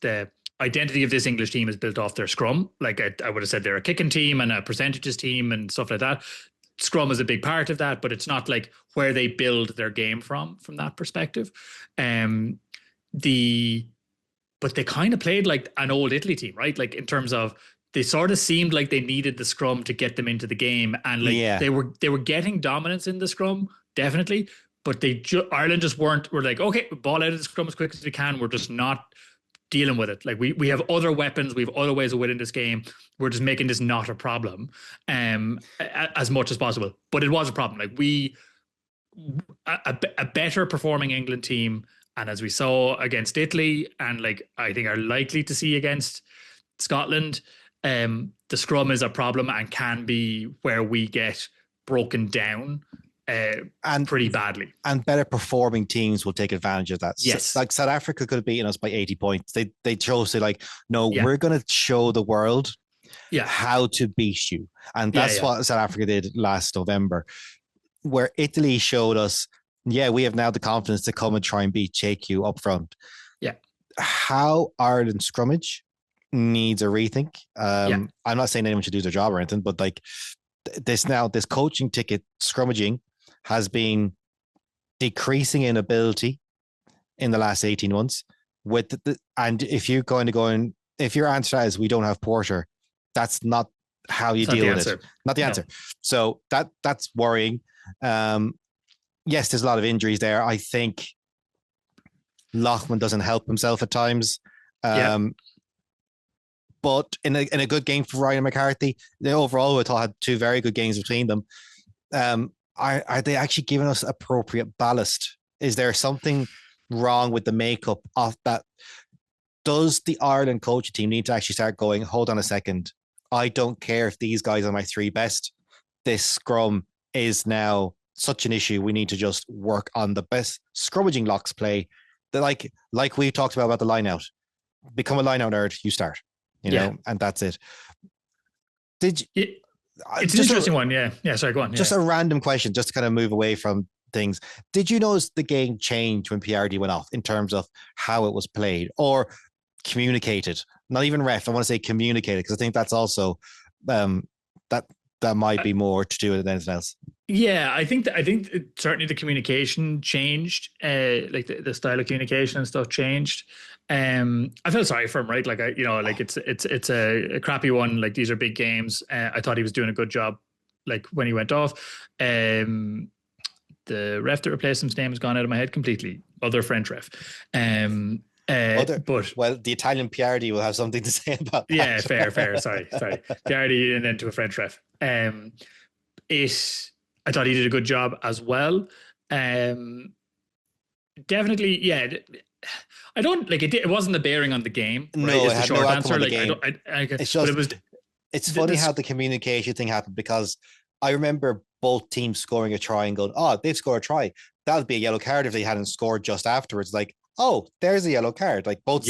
Speaker 2: the identity of this English team is built off their scrum. Like I would have said they're a kicking team and a percentages team and stuff like that. Scrum is a big part of that, but it's not like where they build their game from that perspective. But they kind of played like an old Italy team, right? Like, in terms of, they sort of seemed like they needed the scrum to get them into the game, and like they were getting dominance in the scrum, definitely. But Ireland just were like, okay, ball out of the scrum as quick as we can. We're just not dealing with it. Like we have other weapons, we have other ways of winning this game. We're just making this not a problem, as much as possible. But it was a problem. Like a better performing England team, and as we saw against Italy, and like I think are likely to see against Scotland, the scrum is a problem and can be where we get broken down and pretty badly. And
Speaker 1: better performing teams will take advantage of that.
Speaker 2: Yes.
Speaker 1: So, like South Africa could have beaten us by 80 points. They chose to, like, no, we're going to show the world how to beat you. And that's what South Africa did last November, where Italy showed us, we have now the confidence to come and try and beat JQ up front.
Speaker 2: Yeah.
Speaker 1: How Ireland scrummage needs a rethink. I'm not saying anyone should do their job or anything, but like this coaching ticket scrummaging has been decreasing in ability in the last 18 months. And if you're going to go in, if your answer is we don't have Porter, that's not how you deal with it. Not the answer. So that's worrying. Yes, there's a lot of injuries there. I think Lochman doesn't help himself at times. But in a good game for Ryan McCarthy, they overall I thought had two very good games between them. Are they actually giving us appropriate ballast? Is there something wrong with the makeup of that? Does the Ireland coaching team need to actually start going, hold on a second, I don't care if these guys are my three best. This scrum is now such an issue. We need to just work on the best scrummaging locks play. That like we talked about the line out. Become a line out nerd, you start. You know, and that's it. Did you,
Speaker 2: it's an interesting one, yeah. Sorry, go on.
Speaker 1: Just a random question, just to kind of move away from things. Did you notice the game change when PRD went off in terms of how it was played or communicated? Not even ref. I want to say communicated because I think that's also that might be more to do with anything else.
Speaker 2: Yeah, I think certainly the communication changed, like the style of communication and stuff changed. I felt sorry for him, right? Like it's a crappy one. Like these are big games. I thought he was doing a good job. Like when he went off, the ref that replaced him's name has gone out of my head completely. Other French ref. But
Speaker 1: the Italian PRD will have something to say about that.
Speaker 2: Yeah, fair. Sorry, PRD and then to a French ref. I thought he did a good job as well. Definitely, yeah. I don't like it. It wasn't a bearing on the game.
Speaker 1: No,
Speaker 2: right?
Speaker 1: It's the short answer. Like it's just it's funny how the communication thing happened because I remember both teams scoring a try and going, "Oh, they've scored a try. That would be a yellow card if they hadn't scored just afterwards." Like, oh, there's a yellow card. Like both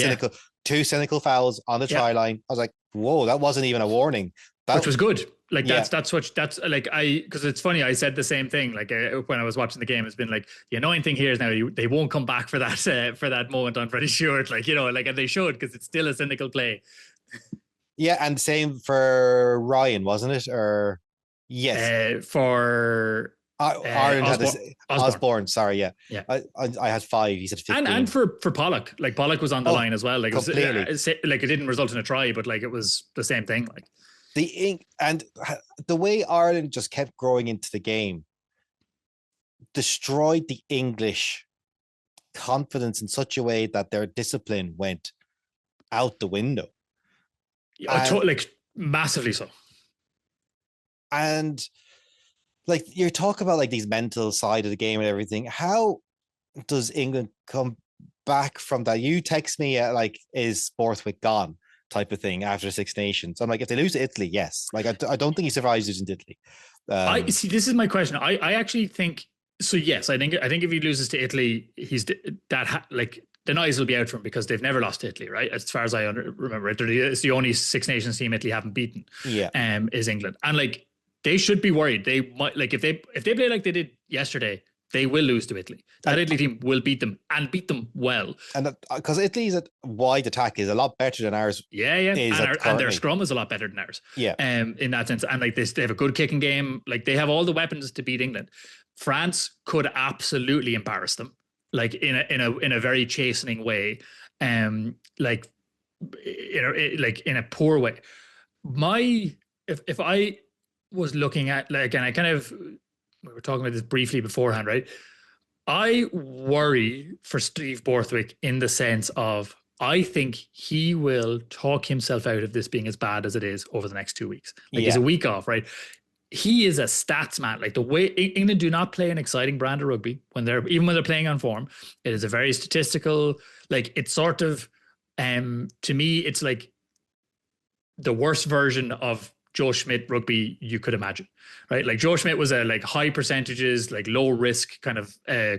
Speaker 1: two cynical fouls on the try line. I was like, whoa, that wasn't even a warning.
Speaker 2: Which was good. Like that's like because it's funny. I said the same thing. Like when I was watching the game, it's been like the annoying thing here is now they won't come back for that moment. I'm pretty sure. Like and they should because it's still a cynical play.
Speaker 1: Yeah, and same for Ryan, wasn't it? Or yes,
Speaker 2: for
Speaker 1: Ireland had this Osborne. Sorry, yeah. I had 5. He said 15.
Speaker 2: And for Pollock, like Pollock was on the line as well. Like
Speaker 1: completely.
Speaker 2: It didn't result in a try, but like it was the same thing. Like
Speaker 1: the way Ireland just kept growing into the game destroyed the English confidence in such a way that their discipline went out the window.
Speaker 2: Like massively so.
Speaker 1: And like you're talking about like these mental side of the game and everything. How does England come back from that? You text me like, is Borthwick gone? Type of thing after Six Nations. I'm like, if they lose to Italy, yes. Like I don't think he survives losing to Italy.
Speaker 2: I see. This is my question. I actually think so. Yes, I think if he loses to Italy, he's like the noise will be out for him because they've never lost to Italy, right? As far as I remember, it's the only Six Nations team Italy haven't beaten.
Speaker 1: Yeah,
Speaker 2: is England, and like they should be worried. They might like if they play like they did yesterday, they will lose to Italy. That Italy team will beat them and beat them well.
Speaker 1: And because Italy's wide attack is a lot better than ours.
Speaker 2: Yeah. And their scrum is a lot better than ours.
Speaker 1: Yeah.
Speaker 2: In that sense. And like they have a good kicking game. Like they have all the weapons to beat England. France could absolutely embarrass them. Like in a very chastening way. Like in a poor way. If I was looking at like, and I kind of, we were talking about this briefly beforehand, right? I worry for Steve Borthwick in the sense of I think he will talk himself out of this being as bad as it is over the next 2 weeks. Like he's a week off, right? He is a stats man. Like the way England do not play an exciting brand of rugby even when they're playing on form. It is a very statistical, like it's sort of, to me, it's like the worst version of Joe Schmidt rugby you could imagine, right? Like Joe Schmidt was a like high percentages, like low risk kind of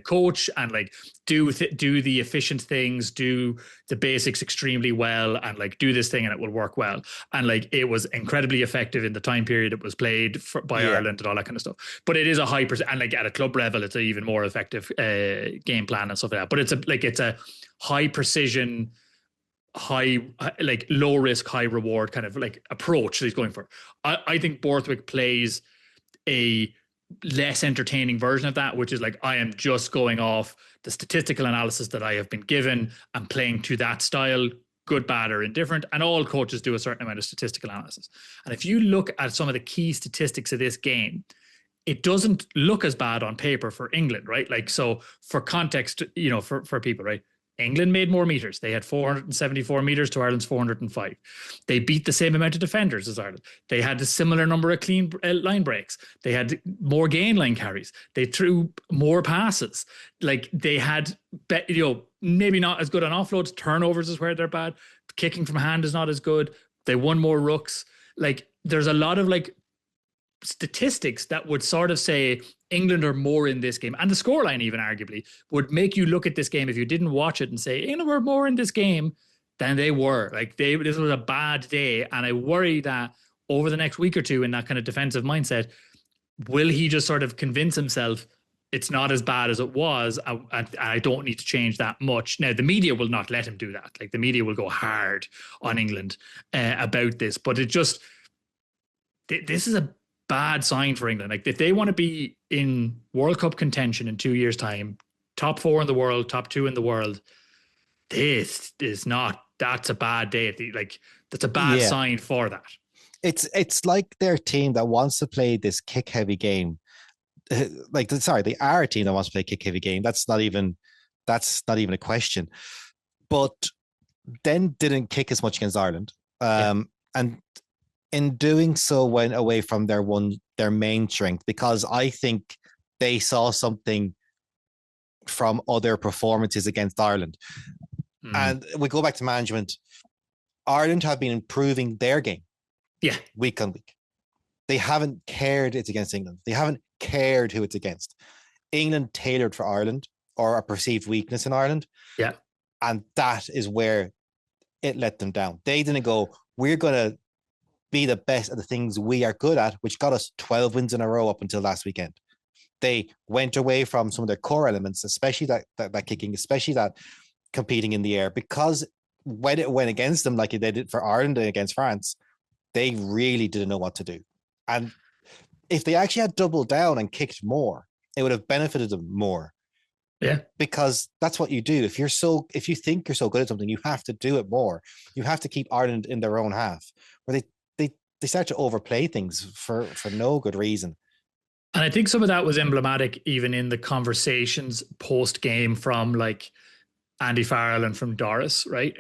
Speaker 2: coach, and like do the efficient things, do the basics extremely well, and like do this thing and it will work well. And like it was incredibly effective in the time period it was played by Ireland and all that kind of stuff. But it is a high percent, and like at a club level, it's an even more effective game plan and stuff like that. But it's a high precision, high, like low risk, high reward kind of like approach that he's going for. I think Borthwick plays a less entertaining version of that, which is like, I am just going off the statistical analysis that I have been given and playing to that style, good, bad, or indifferent. And all coaches do a certain amount of statistical analysis. And if you look at some of the key statistics of this game, it doesn't look as bad on paper for England, right? Like, so for context, for people, right? England made more meters. They had 474 meters to Ireland's 405. They beat the same amount of defenders as Ireland. They had a similar number of clean line breaks. They had more gain line carries. They threw more passes. Like they had, maybe not as good on offloads. Turnovers is where they're bad. Kicking from hand is not as good. They won more rooks. Like there's a lot of like statistics that would sort of say England are more in this game, and the scoreline even arguably would make you look at this game if you didn't watch it and say England were more in this game than they were. Like this was a bad day, and I worry that over the next week or two in that kind of defensive mindset, will he just sort of convince himself it's not as bad as it was, and I don't need to change that much. Now, the media will not let him do that. Like the media will go hard on England about this, but it just, this is a bad sign for England. Like if they want to be in World Cup contention in 2 years' time, top 4 in the world, top 2 in the world, this is not, that's a bad day. Like that's a bad sign for that.
Speaker 1: It's like their team that wants to play this kick heavy game. Like, sorry, they are a team that wants to play a kick heavy game. That's not even a question. But then didn't kick as much against Ireland. And in doing so went away from their main strength, because I think they saw something from other performances against Ireland. And we go back to management. Ireland have been improving their game week on week. They haven't cared it's against England. They haven't cared who it's against. England tailored for Ireland, or a perceived weakness in Ireland.
Speaker 2: Yeah.
Speaker 1: And that is where it let them down. They didn't go, we're going to be the best at the things we are good at, which got us 12 wins in a row up until last weekend. They went away from some of their core elements, especially that kicking, especially that competing in the air, because when it went against them, like they did for Ireland and against France, they really didn't know what to do. And if they actually had doubled down and kicked more, it would have benefited them more.
Speaker 2: Yeah.
Speaker 1: Because that's what you do. If you think you're so good at something, you have to do it more. You have to keep Ireland in their own half, where they start to overplay things for no good reason.
Speaker 2: And I think some of that was emblematic even in the conversations post-game from like Andy Farrell and from Doris, right?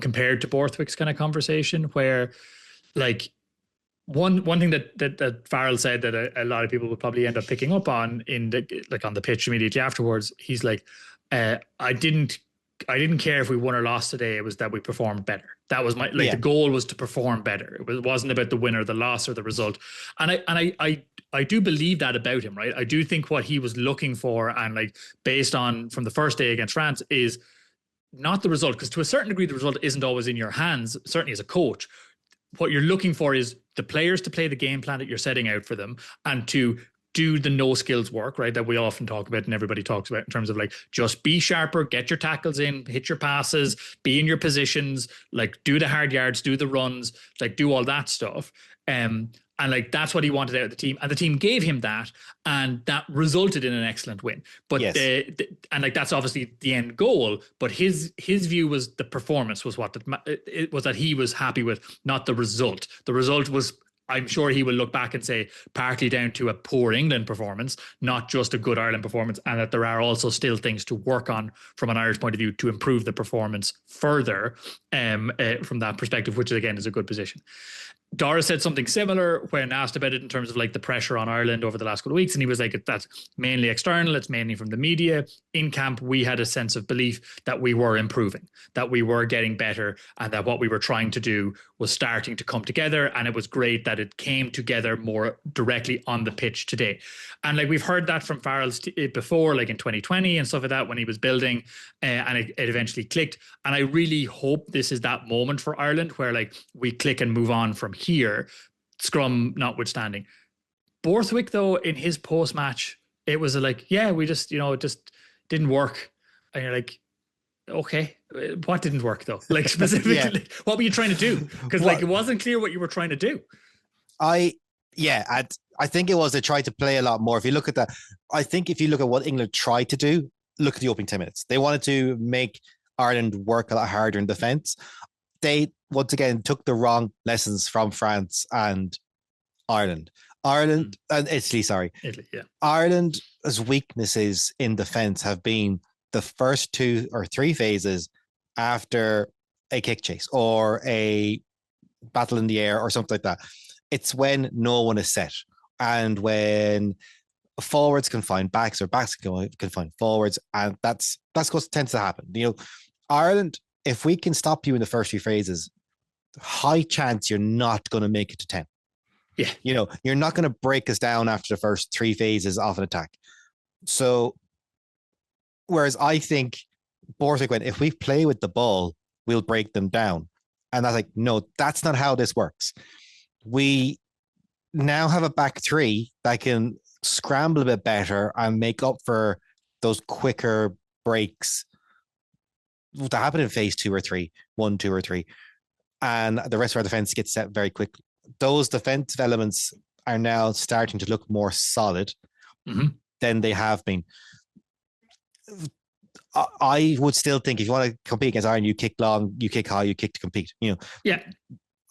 Speaker 2: Compared to Borthwick's kind of conversation, where like one thing that Farrell said that a lot of people would probably end up picking up on on the pitch immediately afterwards, he's like, I didn't care if we won or lost today. It was that we performed better. That was the goal was to perform better. It wasn't about the win or the loss or the result. And I do believe that about him, right? I do think what he was looking for, and like based on from the first day against France, is not the result, because to a certain degree the result isn't always in your hands, certainly as a coach. What you're looking for is the players to play the game plan that you're setting out for them, and to do the no skills work, right? That we often talk about and everybody talks about in terms of like, just be sharper, get your tackles in, hit your passes, be in your positions, like do the hard yards, do the runs, like do all that stuff. And like, that's what he wanted out of the team. And the team gave him that. And that resulted in an excellent win. But and like, that's obviously the end goal. But his view was the performance was it was that he was happy with, not the result. The result was, I'm sure he will look back and say, partly down to a poor England performance, not just a good Ireland performance, and that there are also still things to work on from an Irish point of view to improve the performance further from that perspective, which again is a good position. Doris said something similar when asked about it in terms of like the pressure on Ireland over the last couple of weeks. And he was like, that's mainly external. It's mainly from the media. In camp, we had a sense of belief that we were improving, that we were getting better, and that what we were trying to do was starting to come together. And it was great that it came together more directly on the pitch today. And like, we've heard that from Farrell before, like in 2020 and stuff like that, when he was building and it eventually clicked. And I really hope this is that moment for Ireland where like we click and move on from here, scrum notwithstanding. Borthwick, though, in his post-match, it was like, we just, it just didn't work. And you're like, okay, what didn't work though? Like specifically, what were you trying to do? Because like, it wasn't clear what you were trying to do.
Speaker 1: I think it was they tried to play a lot more. If you look at that, I think if you look at what England tried to do, look at the opening 10 minutes. They wanted to make Ireland work a lot harder in defence. They once again took the wrong lessons from France and Ireland and Italy, sorry.
Speaker 2: Italy, yeah.
Speaker 1: Ireland's weaknesses in defence have been the first 2 or 3 phases after a kick chase or a battle in the air or something like that. It's when no one is set and when forwards can find backs or backs can find forwards, and that's what tends to happen. Ireland, if we can stop you in the first 3 phases, high chance you're not going to make it to 10.
Speaker 2: Yeah.
Speaker 1: You're not going to break us down after the first 3 phases of an attack. So, whereas I think Borthwick went, if we play with the ball, we'll break them down. And I was like, no, that's not how this works. We now have a back 3 that can scramble a bit better and make up for those quicker breaks that happen in phase 2 or 3, 1, 2, or 3. And the rest of our defense gets set very quickly. Those defensive elements are now starting to look more solid than they have been. I would still think if you want to compete against Ireland, you kick long, you kick high, you kick to compete.
Speaker 2: Yeah.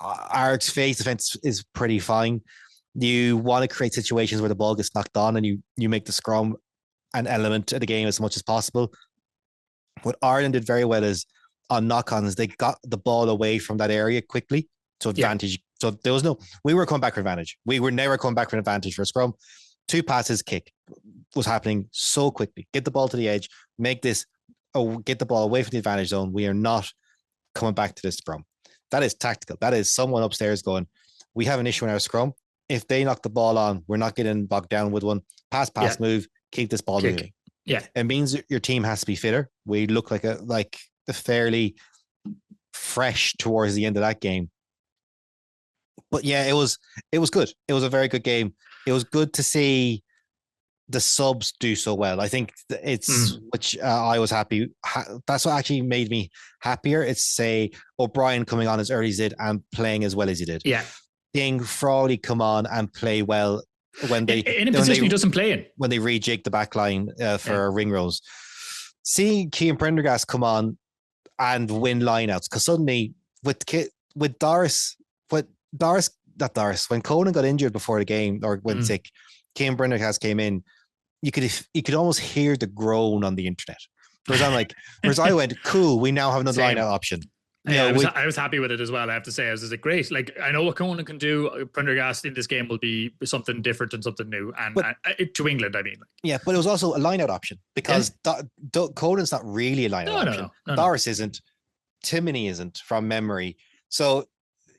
Speaker 1: Our phase defense is pretty fine. You want to create situations where the ball gets knocked on and you make the scrum an element of the game as much as possible. What Ireland did very well is on knock-ons, they got the ball away from that area quickly. So advantage. So there was we were coming back for advantage. We were never coming back for an advantage for a scrum. 2 passes, kick was happening so quickly. Get the ball to the edge, get the ball away from the advantage zone. We are not coming back to this scrum. That is tactical. That is someone upstairs going, we have an issue in our scrum. If they knock the ball on, we're not getting bogged down with one. Pass, move, keep this ball moving.
Speaker 2: Yeah.
Speaker 1: It means your team has to be fitter. We look like a fairly fresh towards the end of that game. But yeah, it was good. It was a very good game. It was good to see the subs do so well. I think it's which I was happy. That's what actually made me happier. It's say O'Brien coming on as early as he did and playing as well as he did.
Speaker 2: Yeah.
Speaker 1: Seeing Frawley come on and play well when they
Speaker 2: in a position he doesn't play in,
Speaker 1: when they rejig the back line for ring rows. Seeing Cian Prendergast come on and win lineouts, because suddenly with Doris, not Doris, when Conan got injured before the game or went sick, Cian Prendergast came in. You could almost hear the groan on the internet. Whereas I went, cool, we now have another lineout option.
Speaker 2: I was happy with it as well. I have to say, I was like, great. Like, I know what Conan can do. Prendergast in this game will be something different and something new, and to England, I mean.
Speaker 1: Yeah, but it was also a lineout option because Conan's not really a lineout option. No. Doris isn't. Timoney isn't from memory. So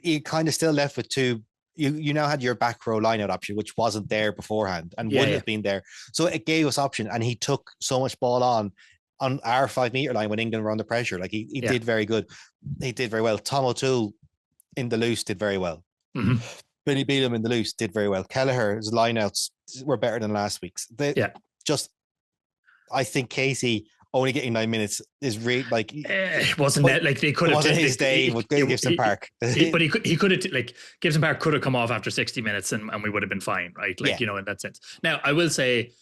Speaker 1: you kind of still left with 2. You now had your back row lineout option, which wasn't there beforehand and wouldn't have been there. So it gave us option, and he took so much ball on our 5 meter line when England were under pressure. Like he did very good. He did very well. Tom O'Toole in the loose did very well. Billy Bealham in the loose did very well. Kelleher's lineouts were better than last week's. I think Casey only getting 9 minutes is really like
Speaker 2: it wasn't that like they could have
Speaker 1: wasn't his day with Gibson Park.
Speaker 2: But he could have like Gibson Park could have come off after 60 minutes and we would have been fine, right? Like in that sense. Now I will say,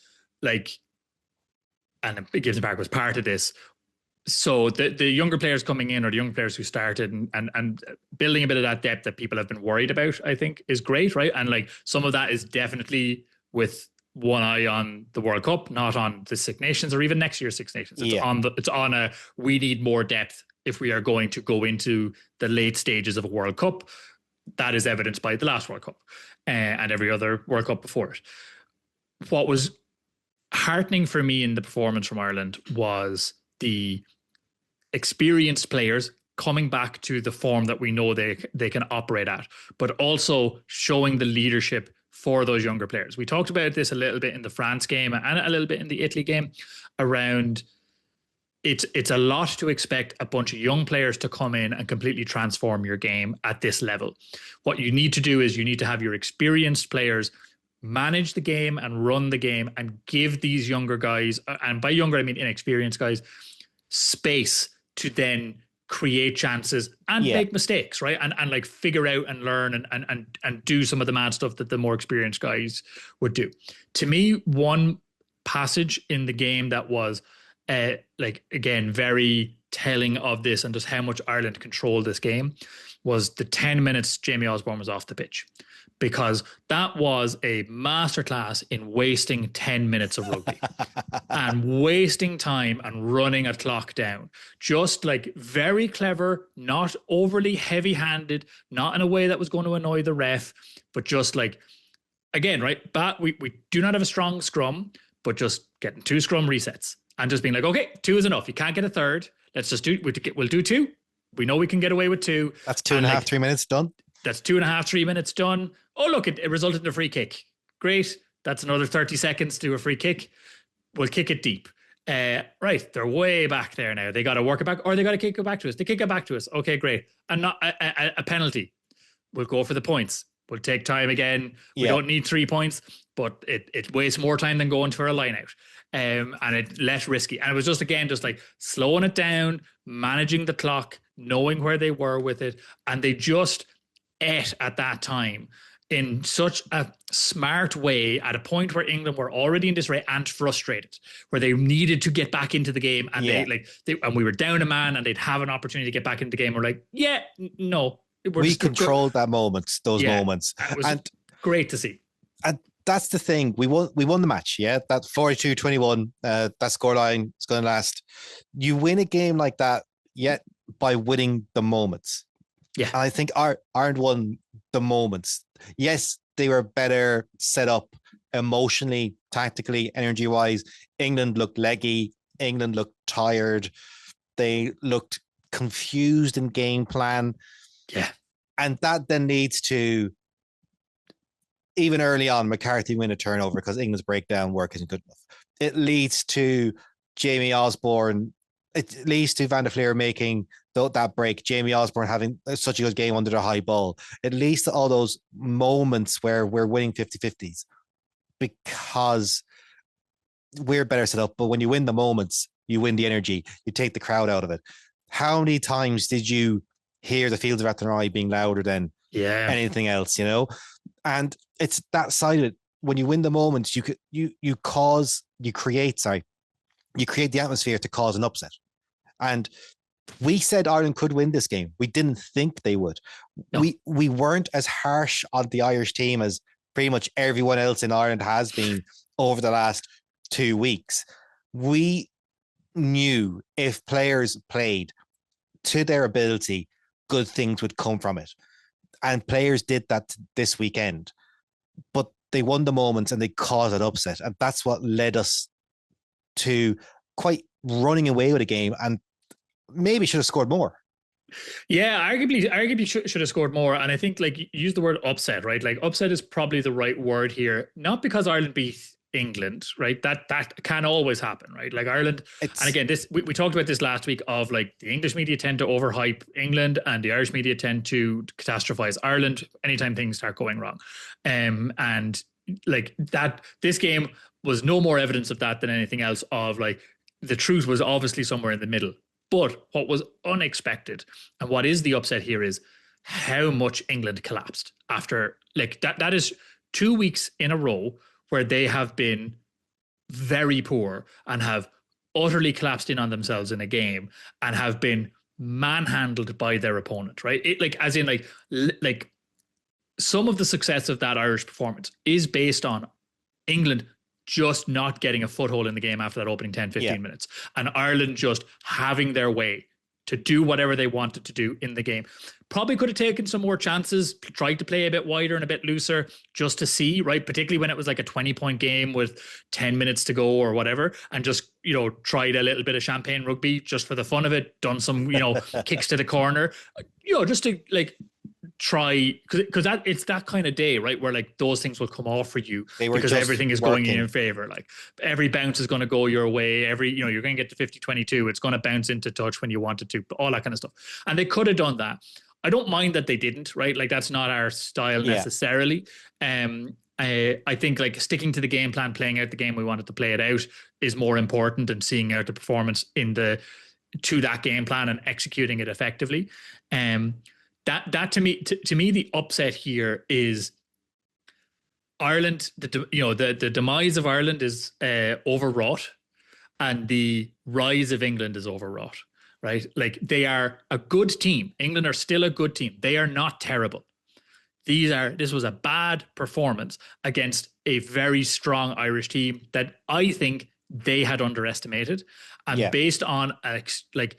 Speaker 2: like, and Gibson Park was part of this. So the younger players coming in, or the young players who started and building a bit of that depth that people have been worried about, I think is great, right? And like some of that is definitely with one eye on the World Cup, not on the Six Nations or even next year's Six Nations. It's on a we need more depth if we are going to go into the late stages of a World Cup. That is evidenced by the last World Cup and every other World Cup before it. What was heartening for me in the performance from Ireland was the experienced players coming back to the form that we know they can operate at, but also showing the leadership for those younger players. We talked about this a little bit in the France game and a little bit in the Italy game around it's a lot to expect a bunch of young players to come in and completely transform your game at this level. What you need to do is you need to have your experienced players manage the game and run the game and give these younger guys, and by younger I mean inexperienced guys, space to then create chances and
Speaker 1: Yeah.
Speaker 2: make mistakes, right? And like figure out and learn and do some of the mad stuff that the more experienced guys would do. To me, one passage in the game that was like again very telling of this and just how much Ireland controlled this game was the 10 minutes Jamie Osborne was off the pitch, because that was a masterclass in wasting 10 minutes of rugby and wasting time and running a clock down. Just like very clever, not overly heavy handed, not in a way that was going to annoy the ref, but just like, again, right? But we do not have a strong scrum, but just getting 2 scrum resets and just being like, okay, 2 is enough. You can't get a third. Let's just we'll do 2. We know we can get away with 2.
Speaker 1: That's 2.5, 3 minutes done.
Speaker 2: That's 2.5, 3 minutes done. Oh, look, it resulted in a free kick. Great. That's another 30 seconds to a free kick. We'll kick it deep. Right. They're way back there now. They got to work it back, or they got to kick it back to us. They kick it back to us. Okay, great. And not a penalty. We'll go for the points. We'll take time again. We don't need 3 points, but it wastes more time than going for a line out. And it's less risky. And it was just, again, just like slowing it down, managing the clock, knowing where they were with it. And they just ate at that time in such a smart way at a point where England were already in disarray and frustrated, where they needed to get back into the game. And and we were down a man and they'd have an opportunity to get back into the game. We're like, no.
Speaker 1: We controlled that moment, those moments.
Speaker 2: It was great to see.
Speaker 1: And that's the thing. We won the match. Yeah. That 42-21, that scoreline is going to last. You win a game like that, yet by winning the moments.
Speaker 2: Yeah.
Speaker 1: And I think Ireland won the moments. Yes, they were better set up emotionally, tactically, energy-wise. England looked leggy. England looked tired. They looked confused in game plan.
Speaker 2: Yeah.
Speaker 1: And that then leads to, even early on, McCarthy win a turnover because England's breakdown work isn't good enough. It leads to Jamie Osborne. It leads to Van der Fleer making that break. Jamie Osborne having such a good game under the high ball. It leads to all those moments where we're winning 50-50s because we're better set up. But when you win the moments, you win the energy. You take the crowd out of it. How many times did you hear the Fields of Athenry being louder than anything else, you know? And it's that side of it. When you win the moments, you create the atmosphere to cause an upset. And we said Ireland could win this game. We didn't think they would. No. We weren't as harsh on the Irish team as pretty much everyone else in Ireland has been over the last 2 weeks. We knew if players played to their ability, good things would come from it. And players did that this weekend. But they won the moments and they caused an upset. And that's what led us to quite running away with a game and maybe should have scored more.
Speaker 2: Yeah, arguably should have scored more. And I think, like, you use the word upset, right? Like, upset is probably the right word here. Not because Ireland beat England, right? That can always happen, right? Like Ireland, and again, this we talked about this last week of like the English media tend to overhype England and the Irish media tend to catastrophize Ireland anytime things start going wrong. And like that, this game was no more evidence of that than anything else. Of like, the truth was obviously somewhere in the middle. But what was unexpected and what is the upset here is how much England collapsed after, like, that is 2 weeks in a row where they have been very poor and have utterly collapsed in on themselves in a game and have been manhandled by their opponent, right? It, like, as in like some of the success of that Irish performance is based on England just not getting a foothold in the game after that opening 10, 15 minutes. And Ireland just having their way to do whatever they wanted to do in the game. Probably could have taken some more chances, tried to play a bit wider and a bit looser just to see, right? Particularly when it was like a 20-point game with 10 minutes to go or whatever. And just, you know, tried a little bit of champagne rugby just for the fun of it. Done some, you know, kicks to the corner, you know, just to like try, because that it's that kind of day, right, where like those things will come off for you because everything is going in your favor. Like every bounce is going to go your way. Every, you know, you're going to get to 50-22. It's going to bounce into touch when you want it to, all that kind of stuff. And they could have done that. I don't mind that they didn't, right? Like that's not our style necessarily. I think like sticking to the game plan, playing out the game we wanted to play it out is more important, and seeing out the performance in the to that game plan and executing it effectively. That to me, the upset here is Ireland. The demise of Ireland is overwrought, and the rise of England is overwrought. Right, like they are a good team. England are still a good team. They are not terrible. This was a bad performance against a very strong Irish team that I think they had underestimated. And
Speaker 1: Yeah.
Speaker 2: based on like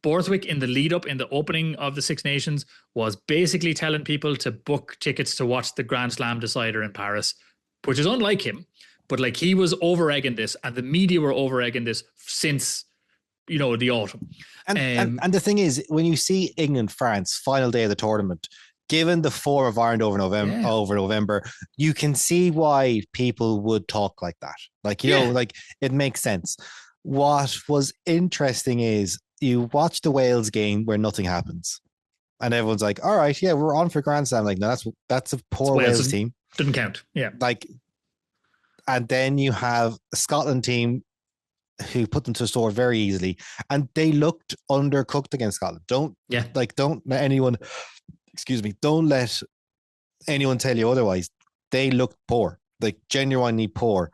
Speaker 2: Borthwick in the lead up in the opening of the Six Nations was basically telling people to book tickets to watch the Grand Slam decider in Paris, which is unlike him. But like he was over egging this, and the media were over egging this since the autumn.
Speaker 1: And the thing is, when you see England France final day of the tournament, given the form of Ireland over November, you can see why people would talk like that. Like like it makes sense. What was interesting is you watch the Wales game where nothing happens, and everyone's like, "All right, yeah, we're on for Grand Slam." Like, no, that's a poor Wales team.
Speaker 2: Didn't count. Yeah,
Speaker 1: like, and then you have a Scotland team who put them to the store very easily, and they looked undercooked against Scotland. Don't let anyone, don't let anyone tell you otherwise. They looked poor, like genuinely poor.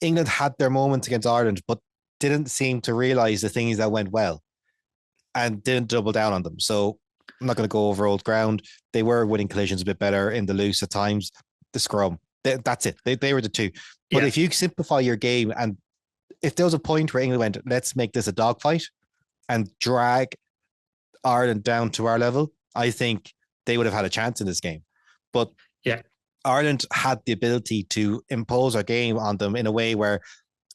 Speaker 1: England had their moments against Ireland, but didn't seem to realize the things that went well and didn't double down on them. So I'm not going to go over old ground. They were winning collisions a bit better in the loose at times. The scrum, that's it. They were the two. But if you simplify your game, and if there was a point where England went, let's make this a dogfight and drag Ireland down to our level, I think they would have had a chance in this game. But Ireland had the ability to impose our game on them in a way where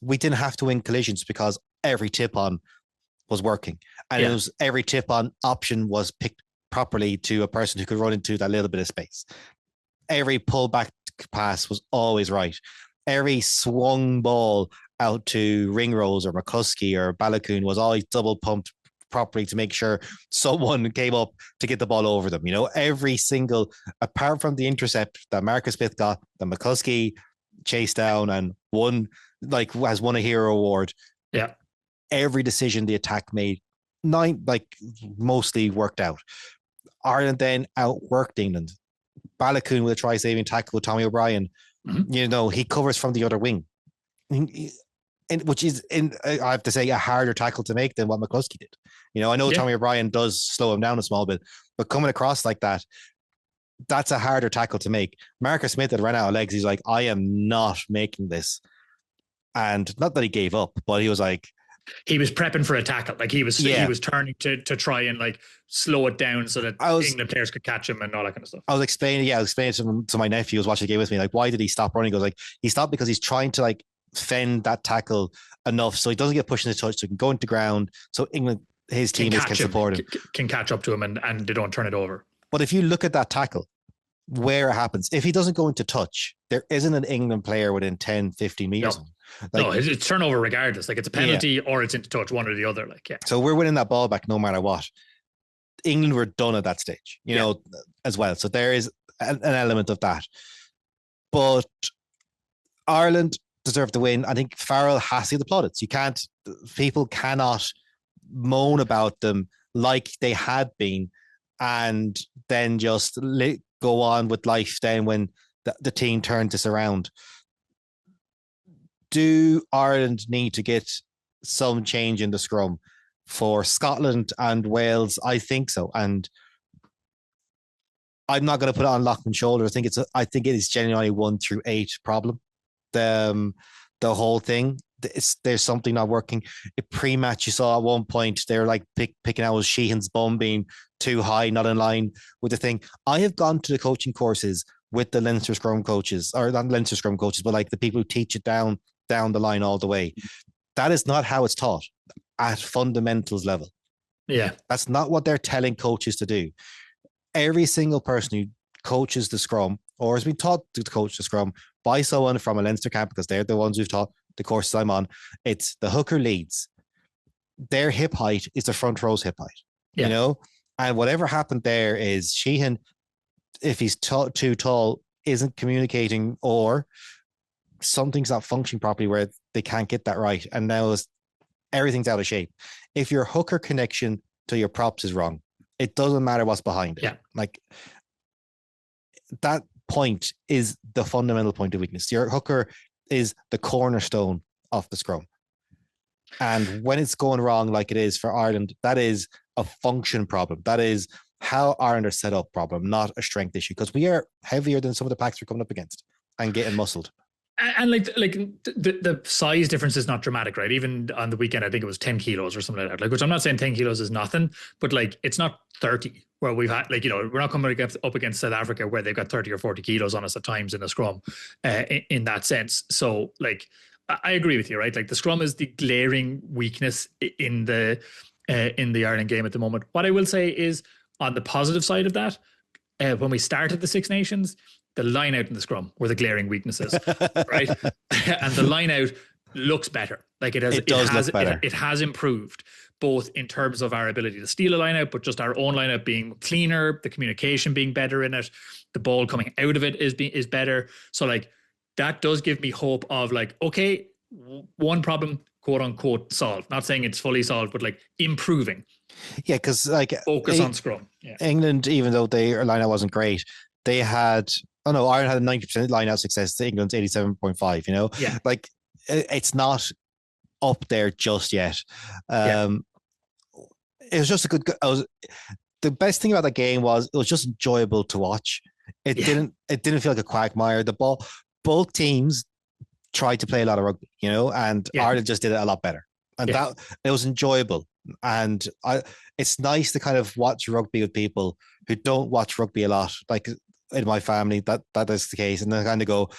Speaker 1: we didn't have to win collisions because every tip on was working. And it was every tip on option was picked properly to a person who could run into that little bit of space. Every pullback pass was always right. Every swung ball out to Ringrose or McCuskey or Balakoon was always double pumped properly to make sure someone came up to get the ball over them. Every single, apart from the intercept that Marcus Smith got, that McCuskey chased down and has won a hero award.
Speaker 2: Yeah.
Speaker 1: Every decision the attack made, mostly worked out. Ireland then outworked England. Balakoon with a try-saving tackle with Tommy O'Brien. Mm-hmm. He covers from the other wing. Which is, I have to say, a harder tackle to make than what McCluskey did. I know Tommy O'Brien does slow him down a small bit, but coming across like that, that's a harder tackle to make. Marcus Smith had run out of legs. He's like, I am not making this. And not that he gave up, but he was like,
Speaker 2: he was prepping for a tackle. Like he was turning to try and like slow it down so that England players could catch him and all that kind of stuff.
Speaker 1: I was explaining to my nephew who was watching the game with me, like, why did he stop running? He goes like, he stopped because he's trying to like fend that tackle enough so he doesn't get pushed in the touch, so he can go into ground, so England, his teammates can support him,
Speaker 2: can catch up to him and they don't turn it over.
Speaker 1: But if you look at that tackle, where it happens, if he doesn't go into touch, there isn't an England player within 10, 15 meters.
Speaker 2: No, it's turnover regardless. Like it's a penalty or it's into touch, one or the other.
Speaker 1: So we're winning that ball back no matter what. England were done at that stage, as well. So there is an element of that. But Ireland deserve to win. I think Farrell has to get the plaudits. People cannot moan about them like they had been and then just go on with life then when the team turned this around. Do Ireland need to get some change in the scrum for Scotland and Wales? I think so. And I'm not going to put it on Loughman's shoulder. I think it is genuinely 1 through 8 problem. The whole thing, there's something not working. A pre-match, you saw at one point they were like picking out Sheehan's bum being too high, not in line with the thing. I have gone to the coaching courses with the Leinster scrum coaches, or not Leinster scrum coaches, but like the people who teach it down the line all the way. That is not how it's taught at fundamentals level.
Speaker 2: Yeah,
Speaker 1: that's not what they're telling coaches to do. Every single person who coaches the scrum or has been taught to coach the scrum by someone from a Leinster camp, because they're the ones who've taught the courses I'm on, it's the hooker leads. Their hip height is the front row's hip height, and whatever happened there is Sheehan, if he's too tall, isn't communicating or something's not functioning properly where they can't get that right. And now everything's out of shape. If your hooker connection to your props is wrong, it doesn't matter what's behind it.
Speaker 2: Yeah.
Speaker 1: Like that point is the fundamental point of weakness. Your hooker is the cornerstone of the scrum. And when it's going wrong, like it is for Ireland, that is a function problem. That is how Ireland are set up problem, not a strength issue, because we are heavier than some of the packs we're coming up against and getting muscled.
Speaker 2: And like the size difference is not dramatic, right? Even on the weekend, I think it was 10 kilos or something like that. Like, which I'm not saying 10 kilos is nothing, but like it's not 30 where we've had, like, you know, we're not coming up against South Africa where they've got 30 or 40 kilos on us at times in a scrum, in that sense. So like I agree with you, right? Like the scrum is the glaring weakness in the Ireland game at the moment. What I will say is on the positive side of that, when we started the Six Nations, the line out in the scrum were the glaring weaknesses, right? And the line out looks better. Like it has improved both in terms of our ability to steal a line out, but just our own line out being cleaner, the communication being better in it, the ball coming out of it is better. So like that does give me hope of like, okay, one problem, quote unquote, solved. Not saying it's fully solved, but like improving.
Speaker 1: Yeah, because like
Speaker 2: focus on scrum. Yeah.
Speaker 1: England, even though their line out wasn't great, they had Ireland had a 90% line out success to England's 87.5, you know?
Speaker 2: Yeah.
Speaker 1: Like it's not up there just yet. It was just a good the best thing about the game was it was just enjoyable to watch. It didn't feel like a quagmire. Both teams tried to play a lot of rugby, you know, and Ireland just did it a lot better. And that it was enjoyable. And it's nice to kind of watch rugby with people who don't watch rugby a lot. Like in my family, that is the case. And they kind of go,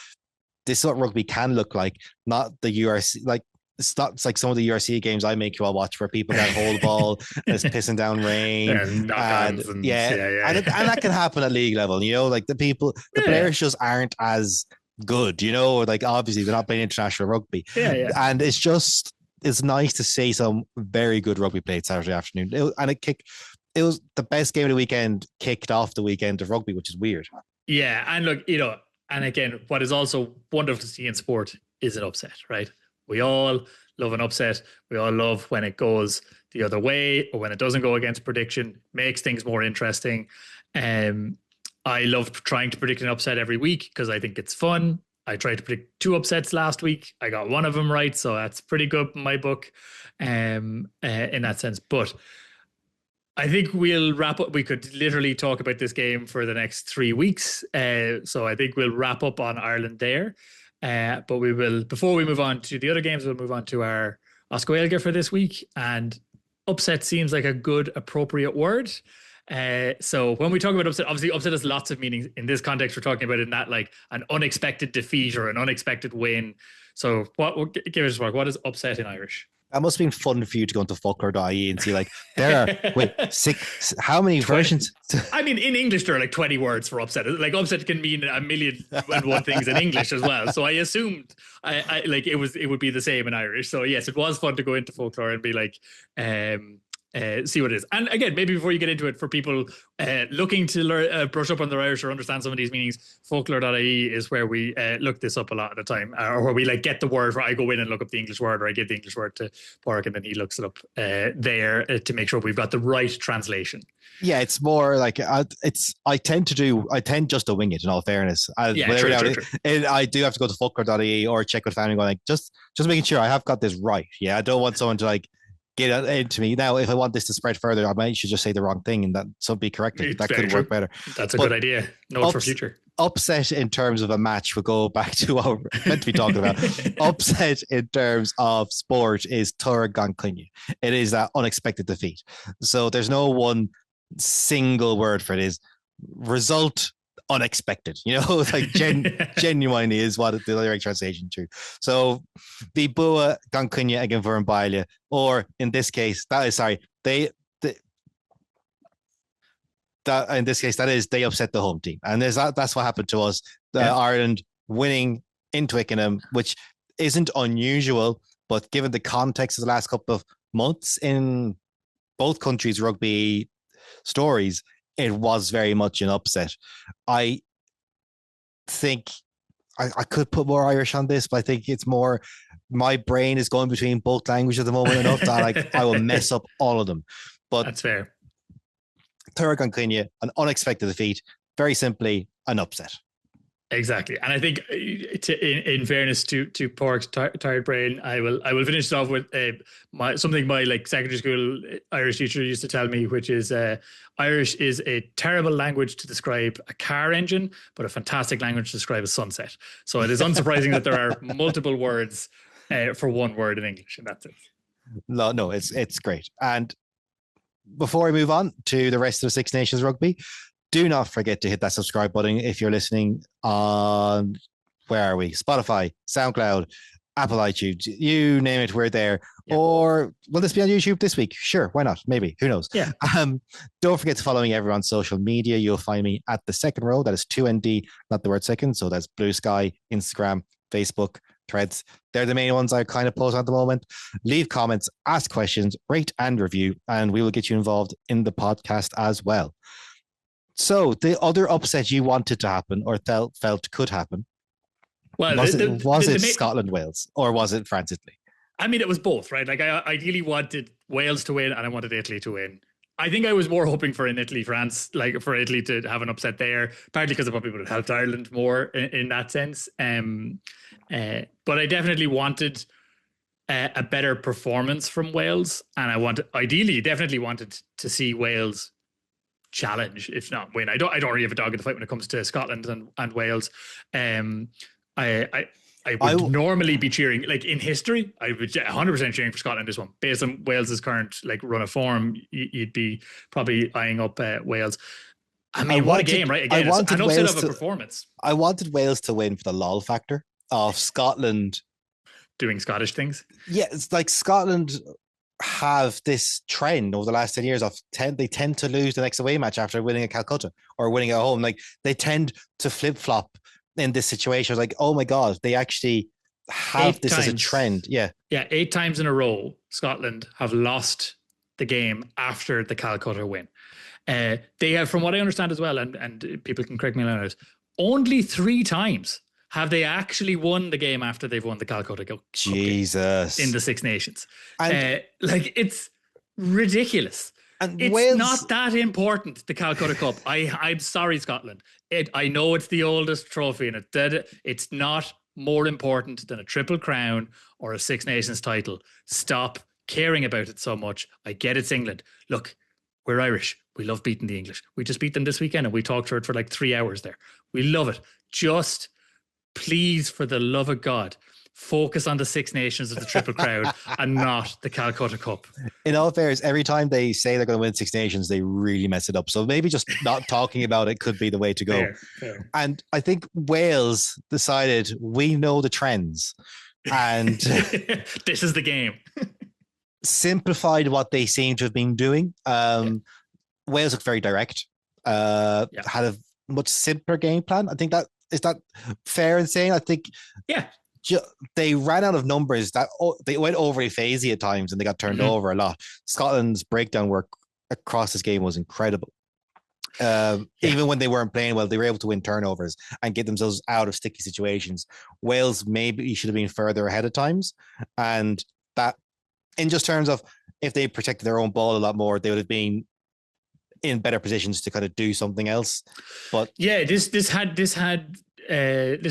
Speaker 1: this is what rugby can look like, not the URC. Like it's like some of the URC games I make you all watch where people can't hold the ball and it's pissing down rain. And that can happen at league level, you know, like the players just aren't as good, you know, like obviously they're not playing international rugby. And it's nice to see some very good rugby played Saturday afternoon. It was the best game of the weekend, kicked off the weekend of rugby, which is weird.
Speaker 2: Yeah. And look, you know, and again, what is also wonderful to see in sport is an upset, right? We all love an upset. We all love when it goes the other way or when it doesn't go against prediction, makes things more interesting. I love trying to predict an upset every week because I think it's fun. I tried to predict 2 upsets last week. I got one of them right, so that's pretty good in my book, in that sense. But I think we'll wrap up. We could literally talk about this game for the next 3 weeks. So I think we'll wrap up on Ireland there. But we will, before we move on to the other games, we'll move on to our Oscar for this week. And upset seems like a good, appropriate word. So when we talk about upset, obviously upset has lots of meanings. In this context, we're talking about it in that like an unexpected defeat or an unexpected win. So give us Mark, what is upset in Irish?
Speaker 1: That must have been fun for you to go into folklore.ie and see like there are how many 20, versions?
Speaker 2: I mean, in English there are like 20 words for upset. Like upset can mean a million and one things in English as well. So I assumed I like it would be the same in Irish. So yes, it was fun to go into folklore and be like see what it is. And again, maybe before you get into it, for people looking to learn, brush up on their Irish or understand some of these meanings, folklore.ie is where we look this up a lot of the time, or where we like get the word, where I go in and look up the English word, or I give the English word to Park and then he looks it up there to make sure we've got the right translation.
Speaker 1: Yeah, it's more like I tend just to wing it, in all fairness. True. I do have to go to folklore.ie or check with family, going like just making sure I have got this right. Yeah, I don't want someone to like get into me. Now, if I want this to spread further, I might should just say the wrong thing and that so be corrected. That could work better.
Speaker 2: That's a good idea. Note for future.
Speaker 1: Upset in terms of a match, we'll go back to what we're meant to be talking about. Upset in terms of sport is Turg gan Cunha. It is that unexpected defeat. So there's no one single word for it. Is result unexpected, you know, like genuinely is what the direct translation to. So the Bua gan Cunha again for Baile, or in this case, that they upset the home team, and that's what happened to us. Ireland winning in Twickenham, which isn't unusual, but given the context of the last couple of months in both countries' rugby stories, it was very much an upset. I think I could put more Irish on this, but I think it's more my brain is going between both languages at the moment enough that like I will mess up all of them. But
Speaker 2: That's fair.
Speaker 1: Turk on Kenya, an unexpected defeat, very simply an upset.
Speaker 2: Exactly, and I think in fairness to Pork's tired brain, I will finish it off with something my like secondary school Irish teacher used to tell me, which is Irish is a terrible language to describe a car engine, but a fantastic language to describe a sunset. So it is unsurprising that there are multiple words for one word in English, and that's it.
Speaker 1: No, it's great. And before we move on to the rest of Six Nations rugby, do not forget to hit that subscribe button if you're listening on, where are we? Spotify, SoundCloud, Apple iTunes, you name it, we're there. Yeah. Or will this be on YouTube this week? Sure, why not? Maybe, who knows?
Speaker 2: Yeah.
Speaker 1: Don't forget to follow me everywhere on social media. You'll find me at the second row. That is 2ND, not the word second. So that's Blue Sky, Instagram, Facebook, Threads. They're the main ones I kind of post at the moment. Leave comments, ask questions, rate and review, and we will get you involved in the podcast as well. So the other upset you wanted to happen or felt could happen,
Speaker 2: well,
Speaker 1: was it Scotland, Wales, or was it France, Italy?
Speaker 2: I mean, it was both, right? Like I ideally wanted Wales to win and I wanted Italy to win. I think I was more hoping for an Italy-France, like for Italy to have an upset there, partly because it probably would have helped Ireland more in that sense. But I definitely wanted a better performance from Wales, and I definitely wanted to see Wales challenge, if not win. I don't really have a dog in the fight when it comes to Scotland and Wales. I would normally be cheering, like in history, I would 100% cheering for Scotland this one. Based on Wales's current like run of form, you'd be probably eyeing up Wales. I mean, what a game, right? Again, it's an upset of a performance.
Speaker 1: I wanted Wales to win for the lol factor of Scotland
Speaker 2: doing Scottish things.
Speaker 1: Yeah, it's like Scotland have this trend over the last 10 years of they tend to lose the next away match after winning at Calcutta or winning at home. Like they tend to flip-flop in this situation. I was like, oh my God, they actually have this as a trend. Yeah.
Speaker 2: 8 times in a row, Scotland have lost the game after the Calcutta win. They have, from what I understand as well, and people can correct me on this, only 3 times have they actually won the game after they've won the Calcutta Cup?
Speaker 1: Jesus.
Speaker 2: In the Six Nations. Like, it's ridiculous.
Speaker 1: And
Speaker 2: it's
Speaker 1: Wales...
Speaker 2: not that important, the Calcutta Cup. I'm sorry, Scotland. I know it's the oldest trophy, and it's not more important than a Triple Crown or a Six Nations title. Stop caring about it so much. I get it's England. Look, we're Irish. We love beating the English. We just beat them this weekend, and we talked for it for like 3 hours there. We love it. Just... please, for the love of God, focus on the Six Nations of the Triple Crown and not the Calcutta Cup.
Speaker 1: In all fairness, every time they say they're going to win Six Nations, they really mess it up. So maybe just not talking about it could be the way to go.
Speaker 2: Fair.
Speaker 1: And I think Wales decided we know the trends and
Speaker 2: this is the game.
Speaker 1: Simplified what they seem to have been doing. Wales looked very direct, had a much simpler game plan. I think is that fair in saying? I think, they ran out of numbers. That they went overly phasey at times, and they got turned over a lot. Scotland's breakdown work across this game was incredible. Even when they weren't playing well, they were able to win turnovers and get themselves out of sticky situations. Wales maybe should have been further ahead at times, and that, in just terms of if they protected their own ball a lot more, they would have been in better positions to kind of do something else. But
Speaker 2: this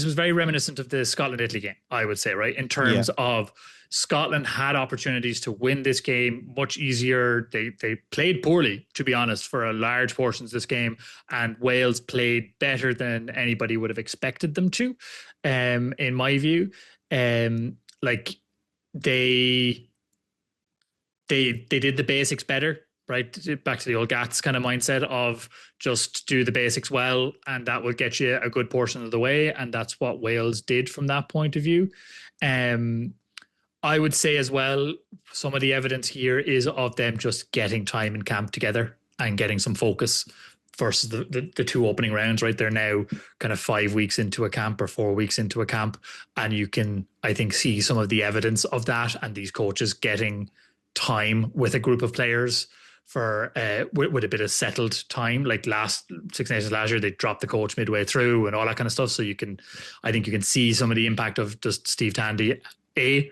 Speaker 2: was very reminiscent of the Scotland-Italy game, I would say, right? In terms of Scotland had opportunities to win this game much easier. They played poorly, to be honest, for a large portions of this game, and Wales played better than anybody would have expected them to, in my view. Like they did the basics better. Right, back to the old Gats kind of mindset of just do the basics well, and that will get you a good portion of the way. And that's what Wales did from that point of view. I would say as well, some of the evidence here is of them just getting time in camp together and getting some focus versus the 2 opening rounds. Right, they're now kind of 5 weeks into a camp or 4 weeks into a camp, and you can, I think, see some of the evidence of that and these coaches getting time with a group of players for with a bit of settled time. Like last Six Nations last year, they dropped the coach midway through and all that kind of stuff. So I think you can see some of the impact of just Steve Tandy.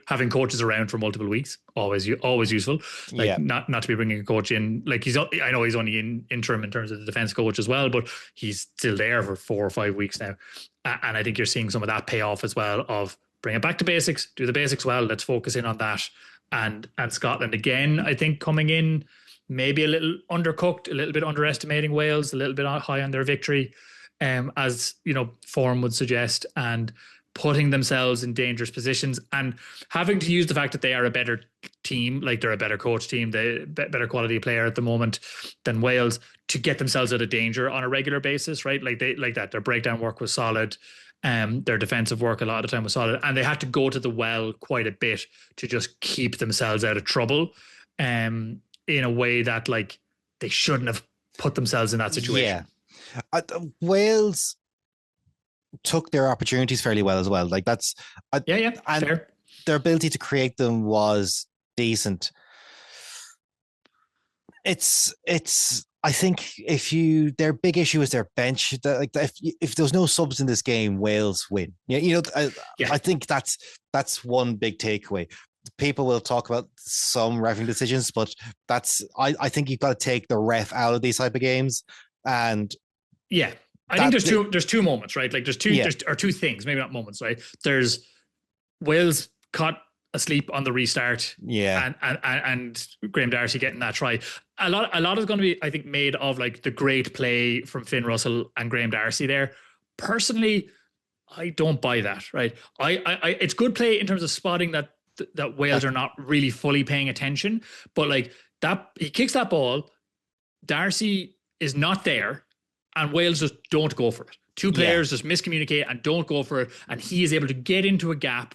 Speaker 2: Having coaches around for multiple weeks, always useful. Like
Speaker 1: Yeah.
Speaker 2: not to be bringing a coach in. Like I know he's only in interim in terms of the defense coach as well, but he's still there for 4 or 5 weeks now. And I think you're seeing some of that pay off as well of bring it back to basics, do the basics well. Let's focus in on that. And Scotland again, I think coming in maybe a little undercooked, a little bit underestimating Wales, a little bit high on their victory, as form would suggest, and putting themselves in dangerous positions and having to use the fact that they are a better team, like they're a better coach team, they better quality player at the moment than Wales, to get themselves out of danger on a regular basis, right? Like that. Their breakdown work was solid. Their defensive work a lot of the time was solid, and they had to go to the well quite a bit to just keep themselves out of trouble, in a way that like they shouldn't have put themselves in that situation.
Speaker 1: Yeah, Wales took their opportunities fairly well as well. Like that's
Speaker 2: and fair.
Speaker 1: Their ability to create them was decent. It's I think their big issue is their bench. Like if there's no subs in this game, Wales win. Yeah, I think that's one big takeaway. People will talk about some refereeing decisions, but I think you've got to take the ref out of these type of games. And
Speaker 2: yeah, I think there's two moments, right? Like there's two things, maybe not moments, right? There's Wales caught asleep on the restart, and Graham Darcy getting that try. A lot is going to be, I think, made of like the great play from Finn Russell and Graham Darcy there. Personally, I don't buy that, right? I it's good play in terms of spotting that Wales are not really fully paying attention, but like that, he kicks that ball, Darcy is not there, and Wales just don't go for it. Two players just miscommunicate and don't go for it, and he is able to get into a gap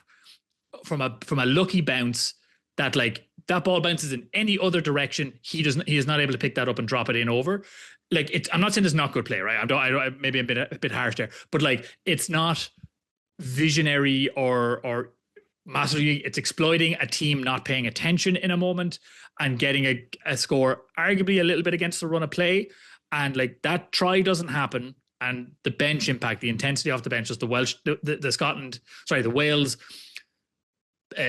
Speaker 2: from a lucky bounce that like that ball bounces in any other direction. He is not able to pick that up and drop it in over. Like I'm not saying it's not good play, right? I maybe a bit harsh there, but like it's not visionary or massively. It's exploiting a team not paying attention in a moment and getting a score, arguably a little bit against the run of play. And like that try doesn't happen, and the bench impact, the intensity off the bench, just the Wales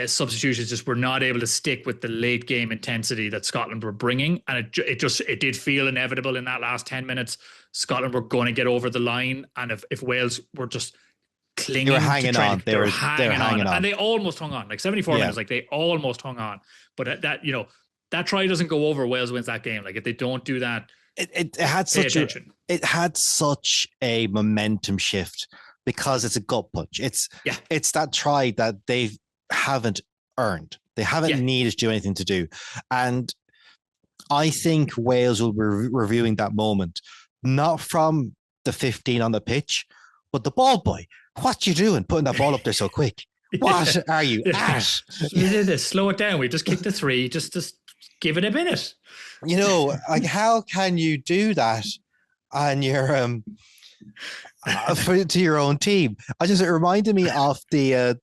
Speaker 2: substitutions just were not able to stick with the late game intensity that Scotland were bringing, and it did feel inevitable in that last 10 minutes. Scotland were going to get over the line, and if Wales were just clinging, they were hanging on. They were hanging on, and they almost hung on. Like 74 minutes, like they almost hung on. But that try doesn't go over. Wales wins that game. Like if they don't do that.
Speaker 1: It had such a momentum shift because it's a gut punch. It's that try that they haven't earned. They haven't needed to do anything to do. And I think Wales will be reviewing that moment, not from the 15 on the pitch, but the ball boy. What you doing putting that ball up there so quick? What are you at?
Speaker 2: You did this. Slow it down. We just kicked the 3. Just give it a minute.
Speaker 1: Like how can you do that on your to your own team? It reminded me of the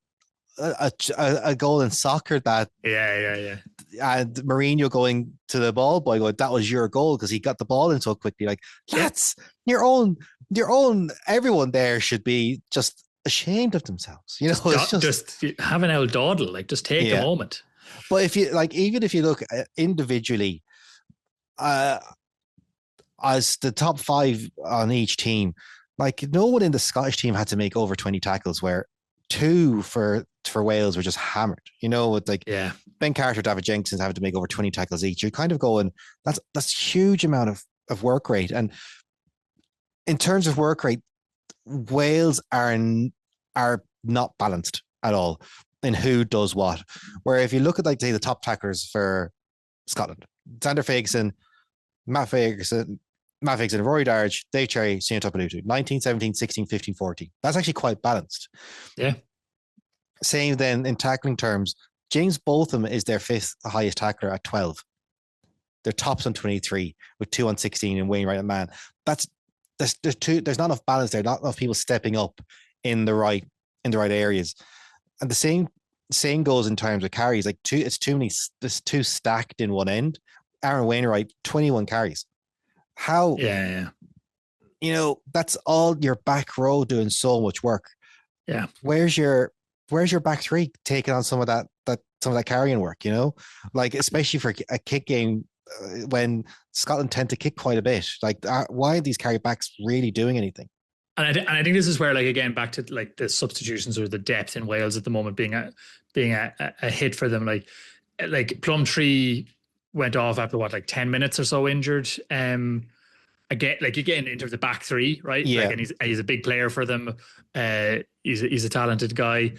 Speaker 1: a goal in soccer that and Mourinho going to the ball boy going, that was your goal because he got the ball in so quickly. Like that's your own. Everyone there should be just ashamed of themselves.
Speaker 2: Just have an old dawdle. Like just take a moment.
Speaker 1: But even if you look individually, as the top 5 on each team, like no one in the Scottish team had to make over 20 tackles, where 2 for Wales were just hammered. With Ben Carter, David Jenkins having to make over 20 tackles each. You're kind of going, that's huge amount of work rate. And in terms of work rate, Wales are not balanced at all in who does what. Where if you look at say the top tacklers for Scotland, Xander Ferguson, Matt Ferguson, Rory Darge, Dave Cherry, Sian Tupalutu, 19, 17, 16, 15, 14. That's actually quite balanced.
Speaker 2: Yeah.
Speaker 1: Same then in tackling terms, James Botham is their 5th highest tackler at 12. They're tops on 23 with 2 on 16 and Wayne Wright and Man. There's not enough balance there, not enough people stepping up in the right areas. And the same goes in terms of carries. Like it's too many, there's 2 stacked in one end. Aaron Wainwright, 21 carries. How,
Speaker 2: Yeah.
Speaker 1: that's all your back row doing so much work.
Speaker 2: Yeah.
Speaker 1: Where's your back three taking on some of that carrying work, like especially for a kick game when Scotland tend to kick quite a bit. Like, why are these carry backs really doing anything?
Speaker 2: And I think this is where, like, again, back to like the substitutions or the depth in Wales at the moment being a hit for them. Like Plumtree went off after what, like 10 minutes or so injured. Again in terms of back three, right? Like,
Speaker 1: Yeah,
Speaker 2: and he's a big player for them. He's a talented guy.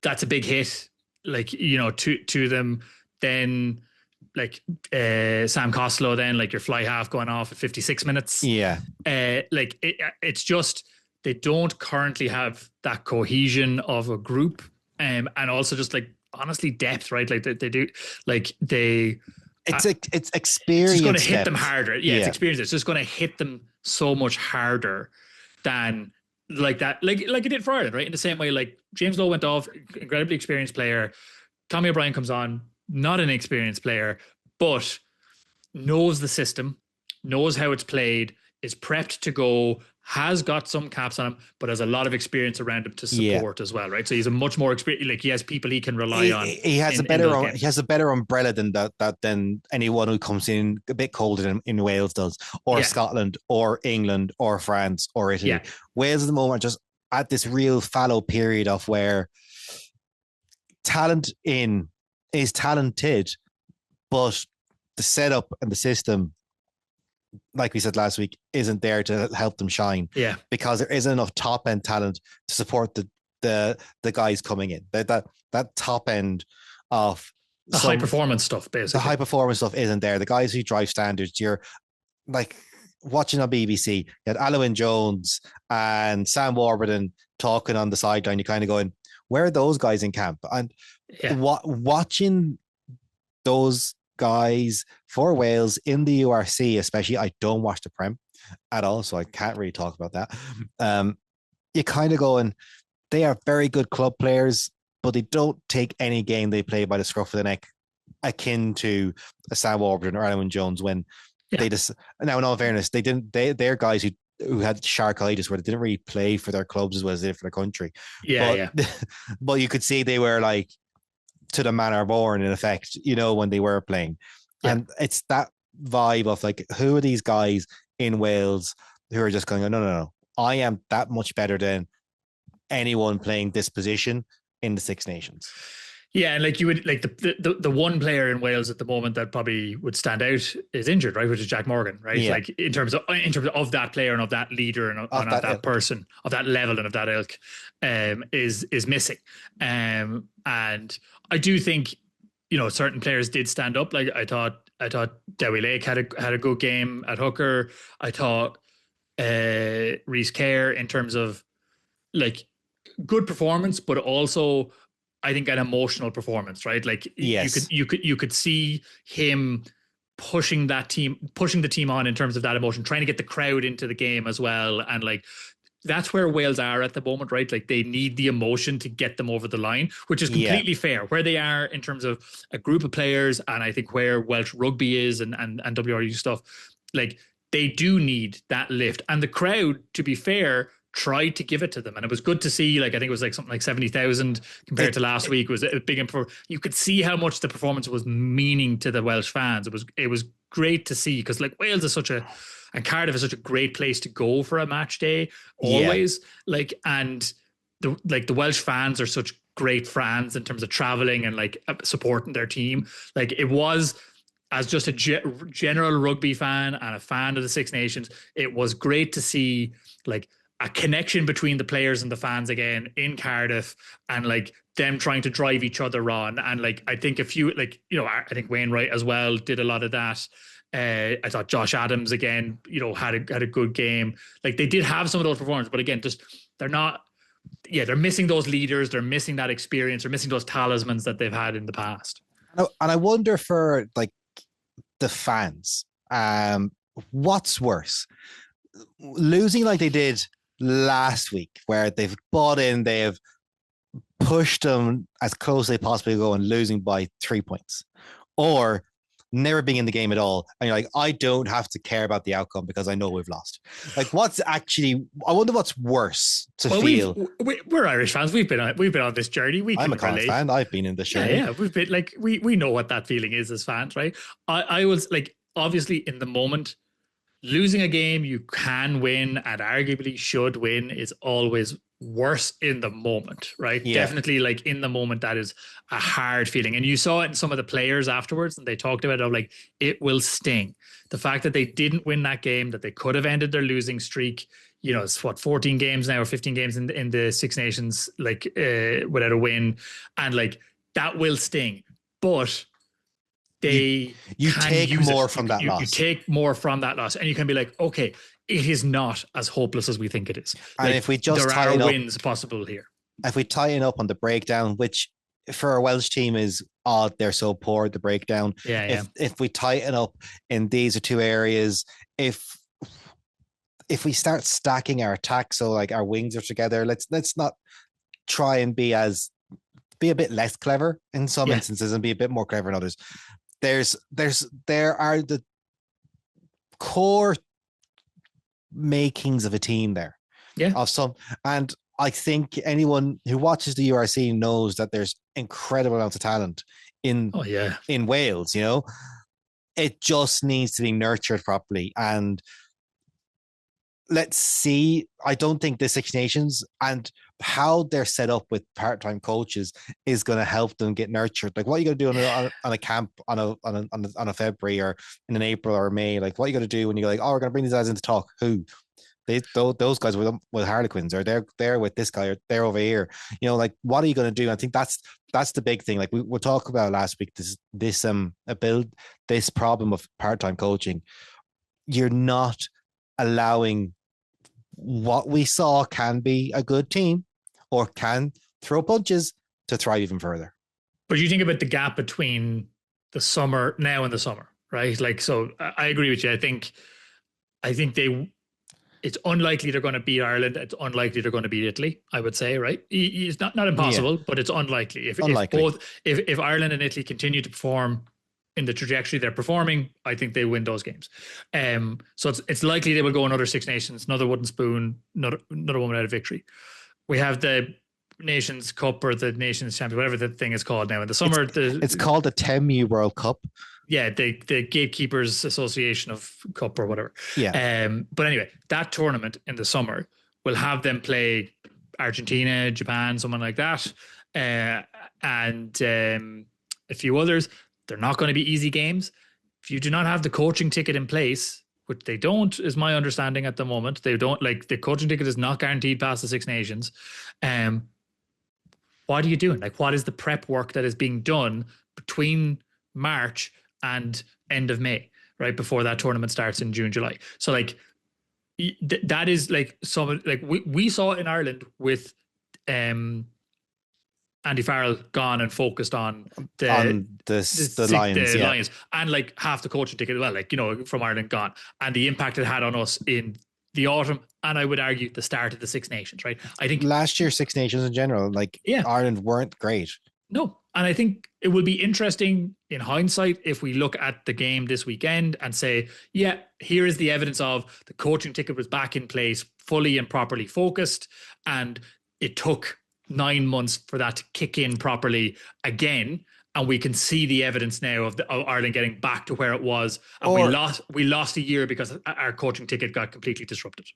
Speaker 2: That's a big hit, like, to them. Then, like, Sam Costello, then, like, your fly half going off at 56 minutes.
Speaker 1: yeah,
Speaker 2: It's just they don't currently have that cohesion of a group, and also just, like, honestly, depth, right? Like they do, like they.
Speaker 1: it's
Speaker 2: It's just going to
Speaker 1: experience
Speaker 2: hit them
Speaker 1: depth.
Speaker 2: harder. Yeah, it's
Speaker 1: Yeah,
Speaker 2: experience. It's just going to hit them so much harder than, like, that, like it did for Ireland, right? In the same way, like, James Lowe went off, incredibly experienced player. Tommy O'Brien comes on, not an experienced player, but knows the system, knows how it's played, is prepped to go, has got some caps on him, but has a lot of experience around him to
Speaker 1: yeah.
Speaker 2: support as well, right? So he's a much more experienced, like, he has people he can rely on
Speaker 1: He has a
Speaker 2: in
Speaker 1: better
Speaker 2: those games.
Speaker 1: he has a better umbrella than anyone who comes in a bit colder in Wales does, or
Speaker 2: Yeah,
Speaker 1: Scotland, or England, or France, or Italy.
Speaker 2: yeah,
Speaker 1: Wales at the moment just at this real fallow period of where talent in is talented, but the setup and the system, like we said last week, isn't there to help them shine
Speaker 2: yeah.
Speaker 1: because there isn't enough top end talent to support the guys coming in. That top end of
Speaker 2: The high
Speaker 1: some
Speaker 2: performance stuff,
Speaker 1: the
Speaker 2: basically.
Speaker 1: high performance stuff isn't there. The guys who drive standards, you're like watching on BBC, you had Alwyn Jones and Sam Warburton talking on the sideline. You're kind of going, where are those guys in camp? And
Speaker 2: Yeah,
Speaker 1: watching those guys for Wales in the URC, especially, I don't watch the Prem at all, so I can't really talk about that. You kind of going, they are very good club players, but they don't take any game they play by the scruff of the neck, akin to a Sam Warburton or Alan Jones when
Speaker 2: yeah,
Speaker 1: they just, now in all fairness, they're guys who had sharkitis where they didn't really play for their clubs as well as they did for their country.
Speaker 2: yeah,
Speaker 1: But
Speaker 2: yeah,
Speaker 1: but you could see they were like to the manner born in effect, when they were playing.
Speaker 2: yeah.
Speaker 1: And it's that vibe of like, who are these guys in Wales who are just going, no, no, no, I am that much better than anyone playing this position in the Six Nations.
Speaker 2: Yeah, and like, you would, like, the one player in Wales at the moment that probably would stand out is injured, right? Which is Jack Morgan, right?
Speaker 1: Yeah,
Speaker 2: Like, in terms of that player and of that leader
Speaker 1: of
Speaker 2: and of
Speaker 1: that
Speaker 2: that
Speaker 1: ilk.
Speaker 2: person, of that level and of that ilk, is missing. And I do think, certain players did stand up. Like, I thought Dewi Lake had a good game at hooker. I thought Reese Kerr, in terms of, like, good performance, but also I think an emotional performance, right? Like,
Speaker 1: Yes.
Speaker 2: you could see him pushing the team on in terms of that emotion, trying to get the crowd into the game as well. And, like, that's where Wales are at the moment, right? Like, they need the emotion to get them over the line, which is
Speaker 1: Yeah.
Speaker 2: completely fair. Where they are in terms of a group of players, and I think where Welsh rugby is and WRU stuff, like, they do need that lift. And the crowd, to be fair, tried to give it to them, and it was good to see. Like, I think it was like something like 70,000 compared to
Speaker 1: It,
Speaker 2: last
Speaker 1: it
Speaker 2: week. It was a big improvement. You could see how much the performance was meaning to the Welsh fans. It was great to see, because, like, Wales is and Cardiff is such a great place to go for a match day
Speaker 1: yeah.
Speaker 2: always. Like, and the Welsh fans are such great fans in terms of traveling and, like, supporting their team. Like, it was, as just a general rugby fan and a fan of the Six Nations, it was great to see, like, a connection between the players and the fans again in Cardiff, and, like, them trying to drive each other on. And, like, I think I think Wainwright as well did a lot of that. I thought Josh Adams again, had a good game. Like, they did have some of those performances, but again, just they're not. Yeah, they're missing those leaders. They're missing that experience. They're missing those talismans that they've had in the past.
Speaker 1: And I wonder for like the fans, what's worse? Losing like they did last week, where they've bought in, they've pushed them as close as they possibly go and losing by 3 points, or never being in the game at all, and you're like, I don't have to care about the outcome because I know we've lost. Like, what's actually? I wonder what's worse to
Speaker 2: Well,
Speaker 1: feel.
Speaker 2: we're Irish fans. We've been on this journey. We
Speaker 1: I'm a
Speaker 2: can
Speaker 1: Connacht
Speaker 2: relate.
Speaker 1: fan. I've been in this
Speaker 2: Yeah,
Speaker 1: journey.
Speaker 2: yeah. We've been like we know what that feeling is as fans, right? I was like obviously in the moment, losing a game you can win and arguably should win is always worse in the moment, right?
Speaker 1: Yeah,
Speaker 2: Definitely like in the moment, that is a hard feeling. And you saw it in some of the players afterwards, and they talked about it of like it will sting. The fact that they didn't win that game, that they could have ended their losing streak. You know, it's what 14 games now or 15 games in the Six Nations, like without a win, and like that will sting. But
Speaker 1: you
Speaker 2: they
Speaker 1: you
Speaker 2: can
Speaker 1: take
Speaker 2: use
Speaker 1: more
Speaker 2: it.
Speaker 1: from that
Speaker 2: You
Speaker 1: loss.
Speaker 2: take more from that loss, and you can be like, okay, it is not as hopeless as we think it is.
Speaker 1: And
Speaker 2: Like
Speaker 1: if we just
Speaker 2: there are
Speaker 1: tighten up,
Speaker 2: wins possible here.
Speaker 1: if we tighten up on the breakdown, which for a Welsh team is odd, they're so poor at the breakdown.
Speaker 2: Yeah, yeah,
Speaker 1: If we tighten up in these are two areas, if we start stacking our attack, so like our wings are together, let's not try and be a bit less clever in some
Speaker 2: yeah,
Speaker 1: instances and be a bit more clever in others. There are the core makings of a team there
Speaker 2: yeah.
Speaker 1: of some, and I think anyone who watches the URC knows that there's incredible amounts of talent in
Speaker 2: Oh yeah,
Speaker 1: in Wales. It just needs to be nurtured properly. And let's see. I don't think the Six Nations and how they're set up with part-time coaches is going to help them get nurtured. Like, what are you going to do on a camp on a February or in an April or May? Like, what are you going to do when you're like, oh, we're going to bring these guys in to talk? Who? Those guys with Harlequins, or they're with this guy, or they're over here. Like, what are you going to do? I think that's the big thing. Like we'll talk about last week. This problem of part-time coaching. You're not allowing what we saw can be a good team or can throw punches to thrive even further.
Speaker 2: but you think about the gap between the summer now and the summer, right? Like, so I agree with you. I think they. It's unlikely they're going to beat Ireland. It's unlikely they're going to beat Italy. I would say, right? It's not
Speaker 1: Yeah,
Speaker 2: impossible, but it's unlikely.
Speaker 1: unlikely.
Speaker 2: If Ireland and Italy continue to perform in the trajectory they're performing, I think they win those games. So it's likely they will go another Six Nations, another wooden spoon, another one without a victory. We have the Nations Cup or the Nations Champion, whatever the thing is called now in the summer.
Speaker 1: It's called the Temu World Cup.
Speaker 2: Yeah, the Gatekeepers Association of Cup or whatever.
Speaker 1: Yeah.
Speaker 2: But anyway, that tournament in the summer will have them play Argentina, Japan, someone like that, and a few others. They're not going to be easy games. If you do not have the coaching ticket in place, which they don't, is my understanding at the moment. They don't, like, the coaching ticket is not guaranteed past the Six Nations. What are you doing? Like, what is the prep work that is being done between March and end of May, right before that tournament starts in June, July? So like that is like some, like we saw it in Ireland with Andy Farrell gone and focused on
Speaker 1: the Lions,
Speaker 2: the
Speaker 1: yeah.
Speaker 2: Lions, and like half the coaching ticket as well, like from Ireland gone, and the impact it had on us in the autumn, and I would argue the start of the Six Nations, right? I think
Speaker 1: last year Six Nations in general, like,
Speaker 2: yeah,
Speaker 1: Ireland weren't great.
Speaker 2: no. And I think it will be interesting in hindsight if we look at the game this weekend and say, yeah, here is the evidence of the coaching ticket was back in place, fully and properly focused. And it took 9 months for that to kick in properly again. And we can see the evidence now of Ireland getting back to where it was. And we lost a year because our coaching ticket got completely disrupted.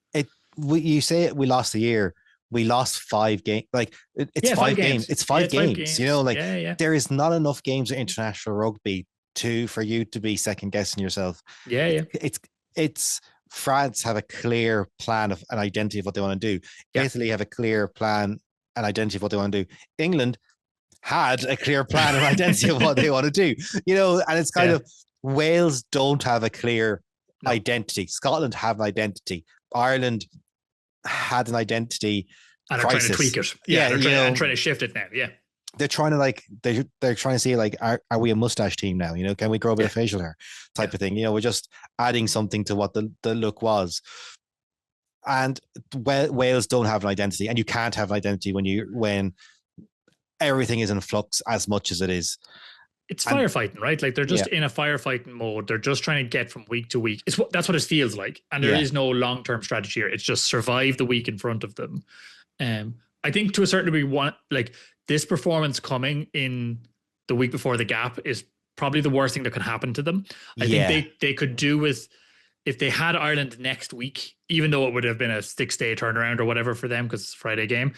Speaker 1: You say it, we lost a year. We lost 5 games. Like, it's 5 games. It's 5 games. Like, there is not enough games in international rugby for you to be second guessing yourself.
Speaker 2: Yeah.
Speaker 1: It's France have a clear plan of an identity of what they want to do.
Speaker 2: Yeah.
Speaker 1: Italy have a clear plan and identity of what they want to do. England had a clear plan and identity of what they want to do. And it's kind of, Wales don't have a clear identity. Scotland have an identity. Ireland had an identity
Speaker 2: and are trying to tweak it. They're trying to shift it now. Yeah,
Speaker 1: they're trying to they're trying to see, like, are we a mustache team now? Can we grow a bit of facial hair type of thing? We're just adding something to what the look was. And Wales don't have an identity, and you can't have an identity when everything is in flux as much as it is.
Speaker 2: it's
Speaker 1: And
Speaker 2: firefighting, right? Like they're
Speaker 1: yeah,
Speaker 2: just in a firefighting mode. They're just trying to get from week to week. That's what it feels like, and there
Speaker 1: yeah,
Speaker 2: is no long term strategy here. It's just survive the week in front of them. I think to a certain degree, one like this performance coming in the week before the gap is probably the worst thing that could happen to them. I think
Speaker 1: yeah,
Speaker 2: they could do with if they had Ireland next week, even though it would have been a 6 day turnaround or whatever for them because it's a Friday game,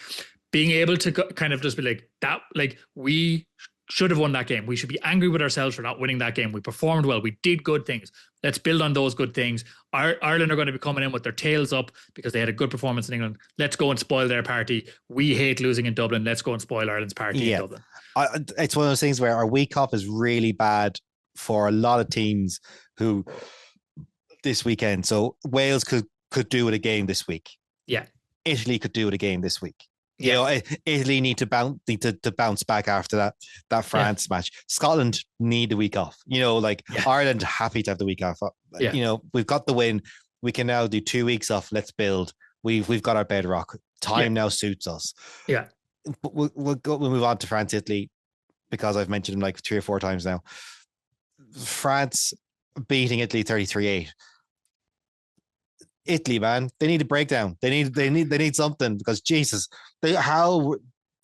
Speaker 2: being able to kind of just be like that, like we should have won that game. We should be angry with ourselves for not winning that game. We performed well. We did good things. Let's build on those good things. Ireland are going to be coming in with their tails up because they had a good performance in England. Let's go and spoil their party. We hate losing in Dublin. Let's go and spoil Ireland's party in
Speaker 1: yeah.
Speaker 2: Dublin.
Speaker 1: It's one of those things where our week off is really bad for a lot of teams who this weekend. So Wales could do it again this week.
Speaker 2: Yeah.
Speaker 1: Italy could do it again this week. You
Speaker 2: Yeah.
Speaker 1: know, Italy need to bounce back after that France match. Scotland need the week off. You know, like Ireland happy to have the week off. You know, we've got the win. We can now do 2 weeks off. Let's build. We've got our bedrock. Time now suits us.
Speaker 2: Yeah.
Speaker 1: We'll move on to France, Italy, because I've mentioned them like 3 or 4 times now. France beating Italy 33-8. Italy, man, they need a breakdown. They need something because Jesus, they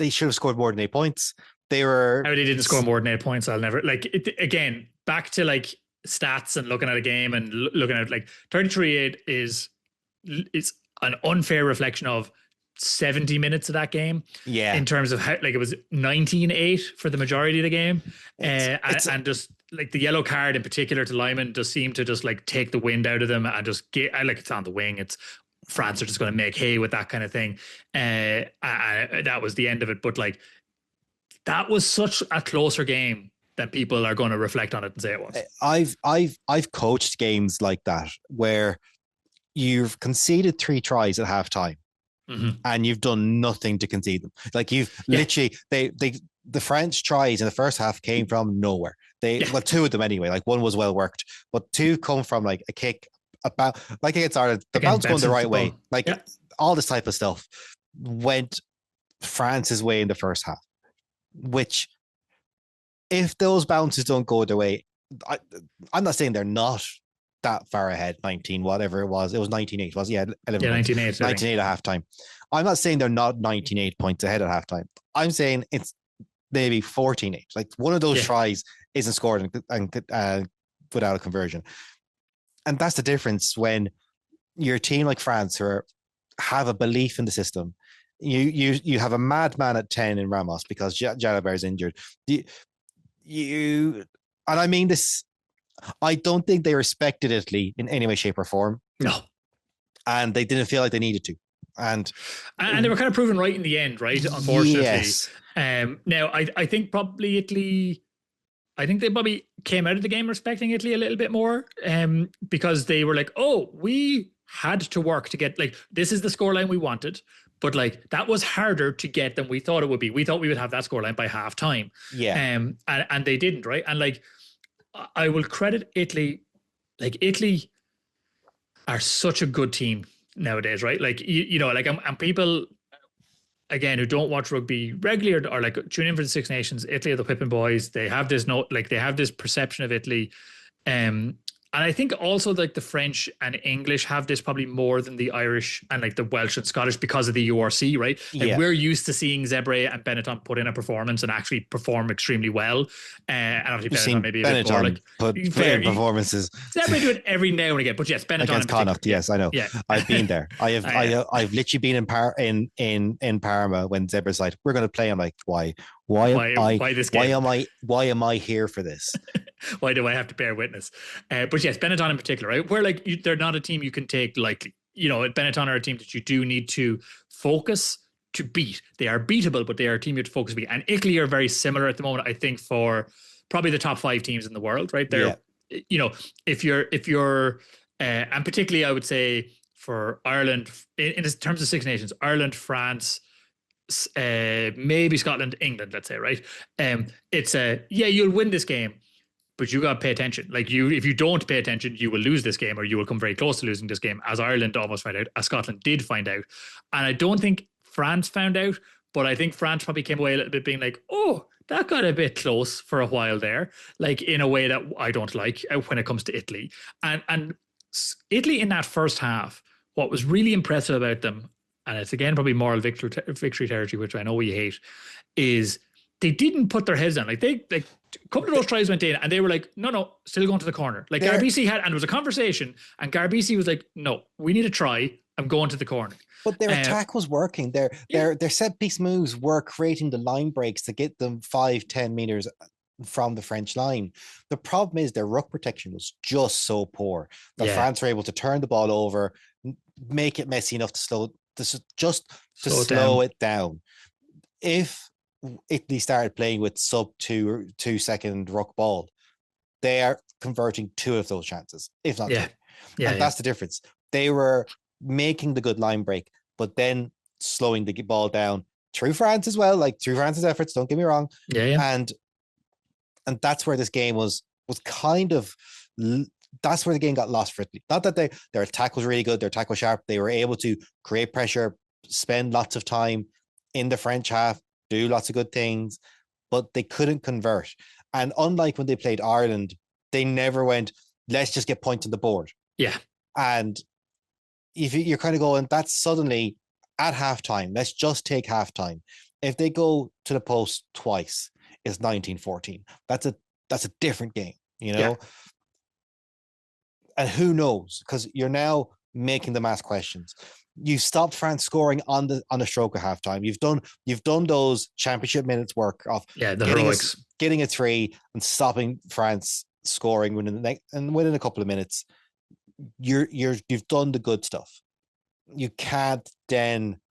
Speaker 1: should have scored more than 8 points. They
Speaker 2: didn't score more than 8 points. I'll never again back to like stats and looking at a game and looking at like 33-8 is an unfair reflection of 70 minutes of that game.
Speaker 1: Yeah,
Speaker 2: in terms of how like it was 19-8 for the majority of the game, and just like the yellow card in particular to Lyman just seemed to just like take the wind out of them and just get like it's on the wing. It's France are just going to make hay with that kind of thing. That was the end of it. But like that was such a closer game than people are going to reflect on it and say it was.
Speaker 1: I've coached games like that where you've conceded 3 tries at halftime. Mm-hmm. And you've done nothing to concede them. Like you've literally, the French tries in the first half came from nowhere. Well, 2 of them anyway. Like 1 was well worked, but 2 come from like a kick, about like against Ireland, the bounce going the right way. Like all this type of stuff went France's way in the first half. Which, if those bounces don't go their way, I'm not saying they're not that far ahead, 19, whatever it was 19-8, was 11
Speaker 2: 19-8
Speaker 1: 19-8 at halftime. I'm not saying they're not 19-8 points ahead at halftime. I'm saying it's maybe 14-8. Like one of those tries isn't scored and without a conversion. And that's the difference when you're a team like France who have a belief in the system. You have a madman at 10 in Ramos because Jalabert is injured. And I mean this, I don't think they respected Italy in any way, shape, or form.
Speaker 2: No.
Speaker 1: And they didn't feel like they needed to. And
Speaker 2: they were kind of proven right in the end, right? Unfortunately. Yes. Now, I think probably Italy, I think they probably came out of the game respecting Italy a little bit more because they were like, oh, we had to work to get, like, this is the scoreline we wanted. But like that was harder to get than we thought it would be. We thought we would have that scoreline by halftime.
Speaker 1: Yeah.
Speaker 2: And they didn't, right? And like, I will credit Italy. Like Italy are such a good team nowadays, right? Like you know, like and people again who don't watch rugby regularly or like tune in for the Six Nations. Italy are the whipping boys. They have this they have this perception of Italy. And I think also like the French and English have this probably more than the Irish and like the Welsh and Scottish because of the URC, right? Like we're used to seeing Zebre and Benetton put in a performance and actually perform extremely well. And obviously Benetton maybe a bit more like
Speaker 1: put in performances.
Speaker 2: Zebre do it every now and again, but yes, Benetton
Speaker 1: against Connacht. Yes, I know. Yeah, I've been there. I've literally been in Parma when Zebra's like, we're going to play. I'm like, why this game? Why am I here for this?
Speaker 2: Why do I have to bear witness? But yes, Benetton in particular, right? Where like they're not a team you can take lightly. You know, Benetton are a team that you do need to focus to beat. They are beatable, but they are a team you have to focus to beat. And Italy are very similar at the moment, I think, for probably the top 5 teams in the world, right? They're, you know, if you're, and particularly I would say for Ireland, in terms of Six Nations, Ireland, France, maybe Scotland, England, let's say, right? It's you'll win this game, but you got to pay attention. Like if you don't pay attention, you will lose this game or you will come very close to losing this game, as Ireland almost found out, as Scotland did find out. And I don't think France found out, but I think France probably came away a little bit being like, oh, that got a bit close for a while there, like in a way that I don't like when it comes to Italy. And Italy in that first half, what was really impressive about them, and it's again probably moral victory territory, which I know we hate, is they didn't put their heads down. Like a couple of those tries went in, and they were like, no, still going to the corner. Like
Speaker 1: They're,
Speaker 2: Garbisi had, and there was a conversation, and Garbisi was like, no, we need to try. I'm going to the corner.
Speaker 1: but their attack was working. Their set piece moves were creating the line breaks to get them 5-10 meters from the French line. The problem is their ruck protection was just so poor that France were able to turn the ball over, make it messy enough to slow it down. If Italy started playing with sub 2 second ruck ball, they are converting 2 of those chances, if not 3. That's the difference. They were making the good line break, but then slowing the ball down through France as well, like through France's efforts, don't get me wrong. And that's where this game was kind of, that's where the game got lost for Italy. Not that their attack was really good, their attack was sharp. They were able to create pressure, spend lots of time in the French half, do lots of good things, but they couldn't convert. And unlike when they played Ireland, they never went, let's just get points on the board.
Speaker 2: Yeah.
Speaker 1: And if you're kind of going, that's suddenly at halftime, let's just take halftime. If they go to the post twice, it's 19-14. That's a different game, you know? Yeah. And who knows? Because you're now making them ask questions. You stopped France scoring on the stroke of halftime. You've done those championship minutes work of
Speaker 2: the heroics,
Speaker 1: getting a 3 and stopping France scoring within a couple of minutes. You've done the good stuff. You can't then.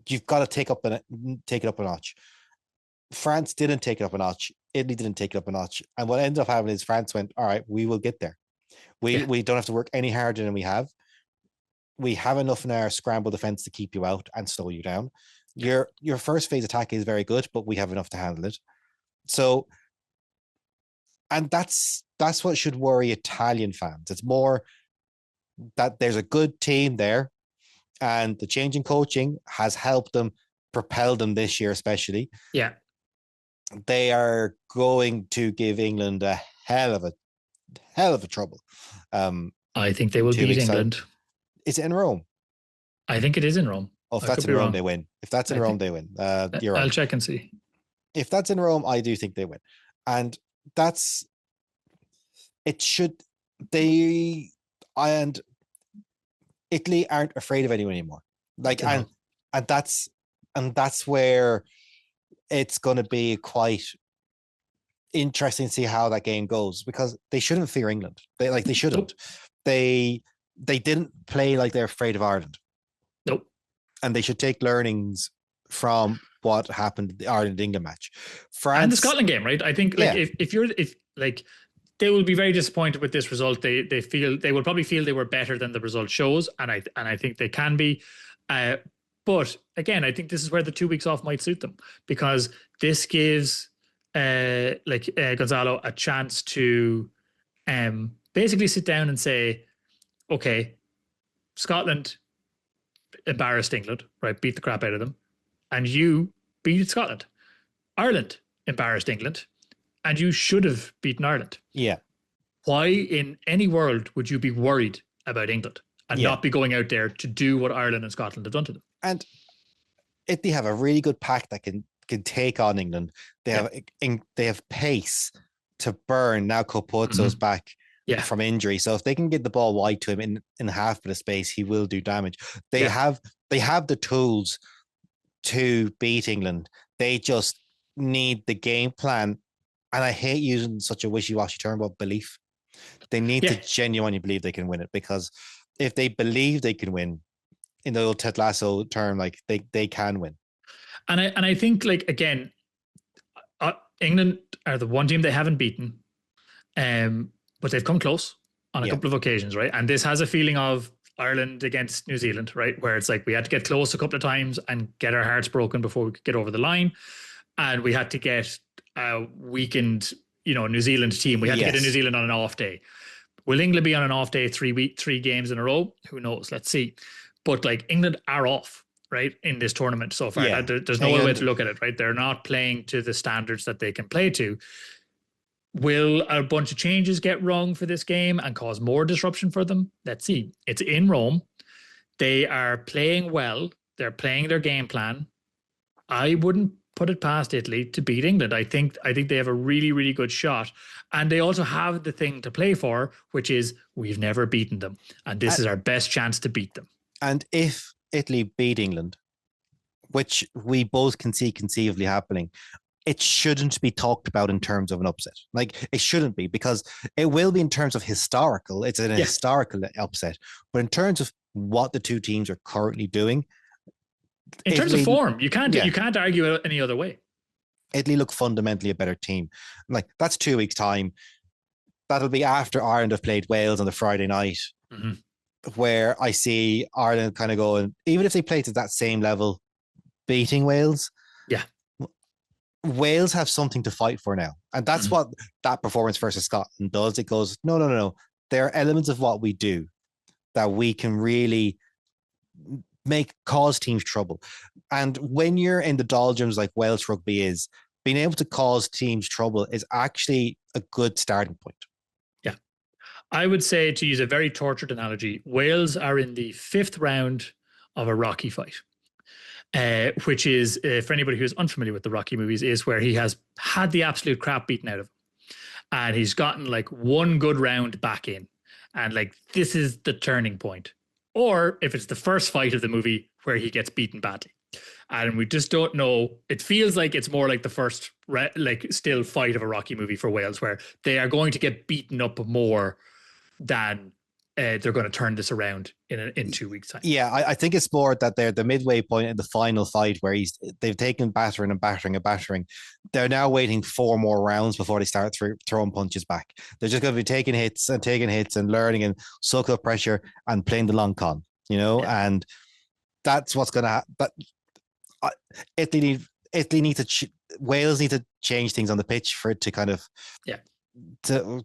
Speaker 1: You've got to take it up a notch. France didn't take it up a notch. Italy didn't take it up a notch. And what ended up happening is France went, all right, we will get there. We don't have to work any harder than we have. We have enough in our scramble defense to keep you out and slow you down. Your first phase attack is very good, but we have enough to handle it. So, and that's what should worry Italian fans. It's more that there's a good team there, and the change in coaching has helped them propel them this year, especially.
Speaker 2: Yeah.
Speaker 1: They are going to give England a hell of a trouble.
Speaker 2: I think they will beat England.
Speaker 1: Is it in Rome?
Speaker 2: I think it is in Rome.
Speaker 1: Oh, if that's in Rome, they win. If that's in Rome, they win. You're right.
Speaker 2: I'll check and see.
Speaker 1: If that's in Rome, I do think they win. And and Italy aren't afraid of anyone anymore. Like, and that's where it's going to be quite interesting to see how that game goes, because they shouldn't fear England. They shouldn't. Nope. They didn't play like they're afraid of Ireland.
Speaker 2: Nope.
Speaker 1: And they should take learnings from what happened in the Ireland-England match. France
Speaker 2: and the Scotland game, right? I think if they will be very disappointed with this result. They will probably feel they were better than the result shows, and I think they can be. But again, I think this is where the 2 weeks off might suit them, because this gives Gonzalo a chance to basically sit down and say, okay, Scotland embarrassed England, right? Beat the crap out of them. And you beat Scotland. Ireland embarrassed England, and you should have beaten Ireland.
Speaker 1: Yeah.
Speaker 2: Why in any world would you be worried about England and not be going out there to do what Ireland and Scotland have done to them?
Speaker 1: And if they have a really good pack that can take on England, they have pace to burn. Now Capozzo's back from injury, so if they can get the ball wide to him in half of the space, he will do damage. They have the tools to beat England. They just need the game plan. And I hate using such a wishy-washy term about belief. They need to genuinely believe they can win it, because if they believe they can win, in the old Ted Lasso term, like they can win.
Speaker 2: And I think, like, again, England are the one team they haven't beaten, but they've come close on a couple of occasions, right? And this has a feeling of Ireland against New Zealand, right? Where it's like we had to get close a couple of times and get our hearts broken before we could get over the line. And we had to get a weakened, New Zealand team. We had to get to New Zealand on an off day. Will England be on an off day 3 games in a row? Who knows? Let's see. But like, England are off. right, in this tournament so far.
Speaker 1: Yeah.
Speaker 2: There's no other way to look at it, right? They're not playing to the standards that they can play to. Will a bunch of changes get wrong for this game and cause more disruption for them? Let's see. It's in Rome. They are playing well. They're playing their game plan. I wouldn't put it past Italy to beat England. I think they have a really, really good shot. And they also have the thing to play for, which is we've never beaten them. And this is our best chance to beat them.
Speaker 1: And if Italy beat England, which we both can see conceivably happening, it shouldn't be talked about in terms of an upset. Like, it shouldn't be, because it will be in terms of historical. It's an historical upset. But in terms of what the two teams are currently doing,
Speaker 2: in terms of form, you can't argue it any other way.
Speaker 1: Italy look fundamentally a better team. Like, that's 2 weeks' time. That'll be after Ireland have played Wales on the Friday night, where I see Ireland kind of going, even if they play to that same level, beating Wales.
Speaker 2: Yeah.
Speaker 1: Wales have something to fight for now. And that's what that performance versus Scotland does. It goes, no. There are elements of what we do that we can really cause teams trouble. And when you're in the doldrums like Welsh rugby is, being able to cause teams trouble is actually a good starting point.
Speaker 2: Yeah. I would say, to use a very tortured analogy, Wales are in the 5th round of a Rocky fight. Which is, for anybody who's unfamiliar with the Rocky movies, is where he has had the absolute crap beaten out of him. And he's gotten like one good round back in. And like, this is the turning point. Or if it's the first fight of the movie where he gets beaten badly. And we just don't know. It feels like it's more like the first, still fight of a Rocky movie for Wales, where they are going to get beaten up more than they're going to turn this around in 2 weeks' time.
Speaker 1: Yeah, I think it's more that they're the midway point in the final fight where they've taken battering and battering and battering. They're now waiting 4 more rounds before they start throwing punches back. They're just going to be taking hits and learning and soak up pressure and playing the long con, and that's what's going to happen. But Wales need to change things on the pitch for it to kind of to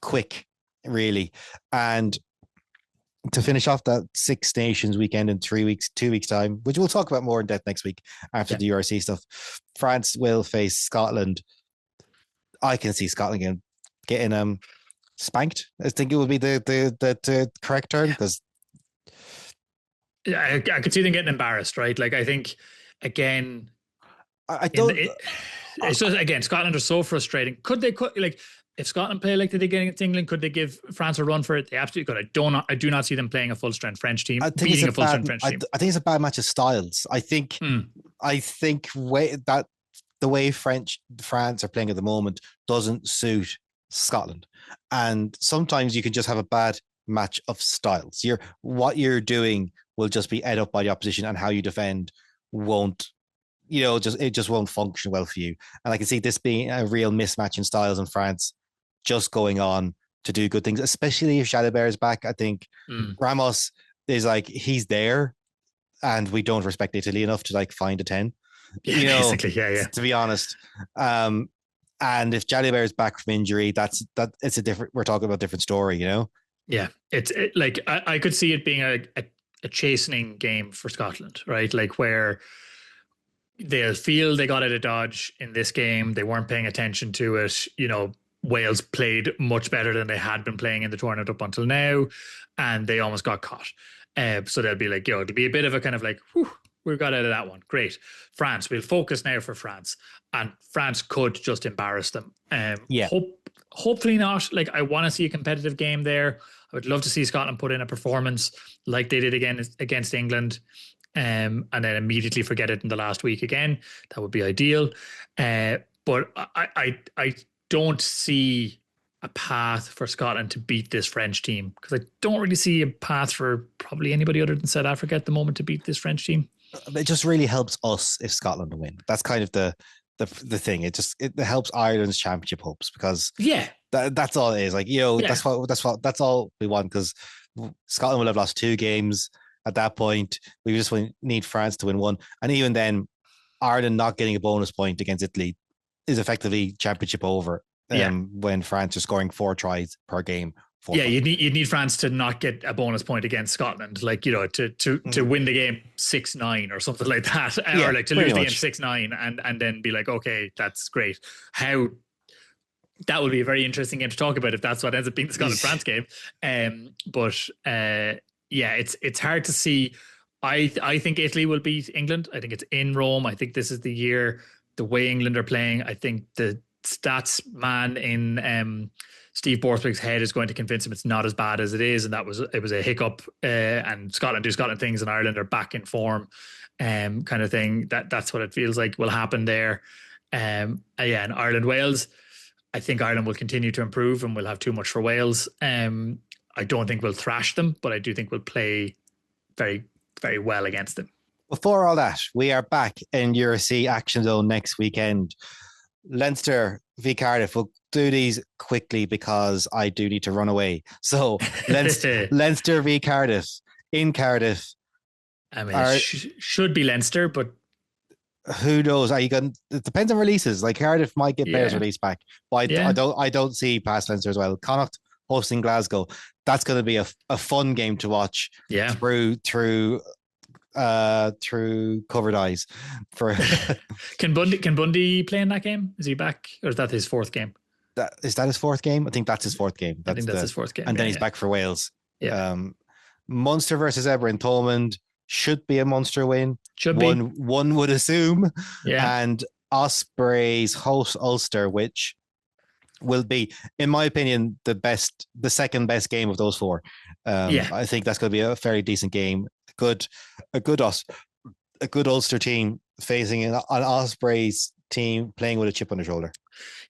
Speaker 1: quick. Really. And to finish off that Six Nations weekend in 2 weeks' time, which we'll talk about more in depth next week after the URC stuff, France will face Scotland. I can see Scotland getting spanked. I think it would be the correct term, because
Speaker 2: I could see them getting embarrassed, right? Like, I think, again,
Speaker 1: I don't.
Speaker 2: It's just, again, Scotland are so frustrating. If Scotland play like they did against England, could they give France a run for it? They absolutely could. I do not see them playing a full strength French team, beating a full strength French team.
Speaker 1: I think it's a bad match of styles. I think that the way France are playing at the moment doesn't suit Scotland, and sometimes you can just have a bad match of styles. What you're doing will just be ate up by the opposition, and how you defend won't. It just won't function well for you. And I can see this being a real mismatch in styles in France, just going on to do good things, especially if Jalibert is back. I think Ramos is like, he's there, and we don't respect Italy enough to like find a 10.
Speaker 2: Basically, yeah.
Speaker 1: To be honest. And if Jalibert is back from injury, we're talking about a different story,
Speaker 2: Yeah. I could see it being a chastening game for Scotland, right? Like, where they'll feel they got out of dodge in this game. They weren't paying attention to it. Wales played much better than they had been playing in the tournament up until now, and they almost got caught. So they'll be like, it'll be a bit of a kind of like, whew, we got out of that one. Great. France, we'll focus now for France. And France could just embarrass them. Hopefully not. Like, I want to see a competitive game there. I would love to see Scotland put in a performance like they did again against England. And then immediately forget it in the last week again. That would be ideal. But I don't see a path for Scotland to beat this French team, because I don't really see a path for probably anybody other than South Africa at the moment to beat this French team.
Speaker 1: It just really helps us if Scotland win. That's kind of the thing. It helps Ireland's championship hopes, because that's all it is. Like, that's all we want, because Scotland will have lost 2 games. At that point, we just need France to win 1. And even then, Ireland not getting a bonus point against Italy is effectively championship over when France are scoring 4 tries per game
Speaker 2: Yeah, you'd need France to not get a bonus point against Scotland, like, you know, to win the game 6-9 or something like that,
Speaker 1: Yeah,
Speaker 2: or like to lose the game
Speaker 1: much.
Speaker 2: 6-9 and then be like, okay, that's great. How that will be a very interesting game to talk about if that's what ends up being the Scotland France game. But yeah, it's hard to see. I think Italy will beat England. I think it's in Rome. I think this is the year. The way England are playing, I think the stats man in Steve Borthwick's head is going to convince him it's not as bad as it is, and it was a hiccup. And Scotland do Scotland things, and Ireland are back in form, kind of thing. That's what it feels like will happen there. Yeah, and Ireland Wales. I think Ireland will continue to improve, and we'll have too much for Wales. I don't think we'll thrash them, but I do think we'll play very, very well against them.
Speaker 1: Before all that, we are back in URC Action Zone next weekend. Leinster v Cardiff. We'll do these quickly because I do need to run away. So Leinster v Cardiff in Cardiff.
Speaker 2: I mean, it should be Leinster, but
Speaker 1: who knows? Are you going? It depends on releases. Like Cardiff might get players released back, but I don't see past Leinster as well. Connacht hosting Glasgow. That's going to be a fun game to watch.
Speaker 2: Yeah,
Speaker 1: through covered eyes. For
Speaker 2: can Bundy play in that game? Is he back, or is that his fourth game?
Speaker 1: Is that his fourth game? I think that's his fourth game.
Speaker 2: I think that's his fourth game,
Speaker 1: and then he's back for Wales.
Speaker 2: Yeah.
Speaker 1: Munster versus Eber in Thomond should be a Munster win.
Speaker 2: Should be
Speaker 1: one would assume.
Speaker 2: Yeah.
Speaker 1: And Ospreys host Ulster, which will be, in my opinion, the second best game of those four. I think that's going to be a fairly decent game. A good Ulster team facing an Ospreys team playing with a chip on their shoulder.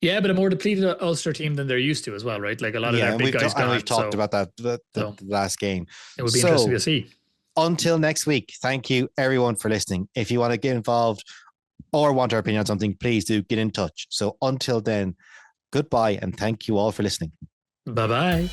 Speaker 2: Yeah, but a more depleted Ulster team than they're used to as well, right? Like a lot of their big guys gone.
Speaker 1: And we've talked about that the last game.
Speaker 2: It would be interesting to see.
Speaker 1: Until next week, thank you everyone for listening. If you want to get involved or want our opinion on something, please do get in touch. So until then, goodbye and thank you all for listening.
Speaker 2: Bye-bye.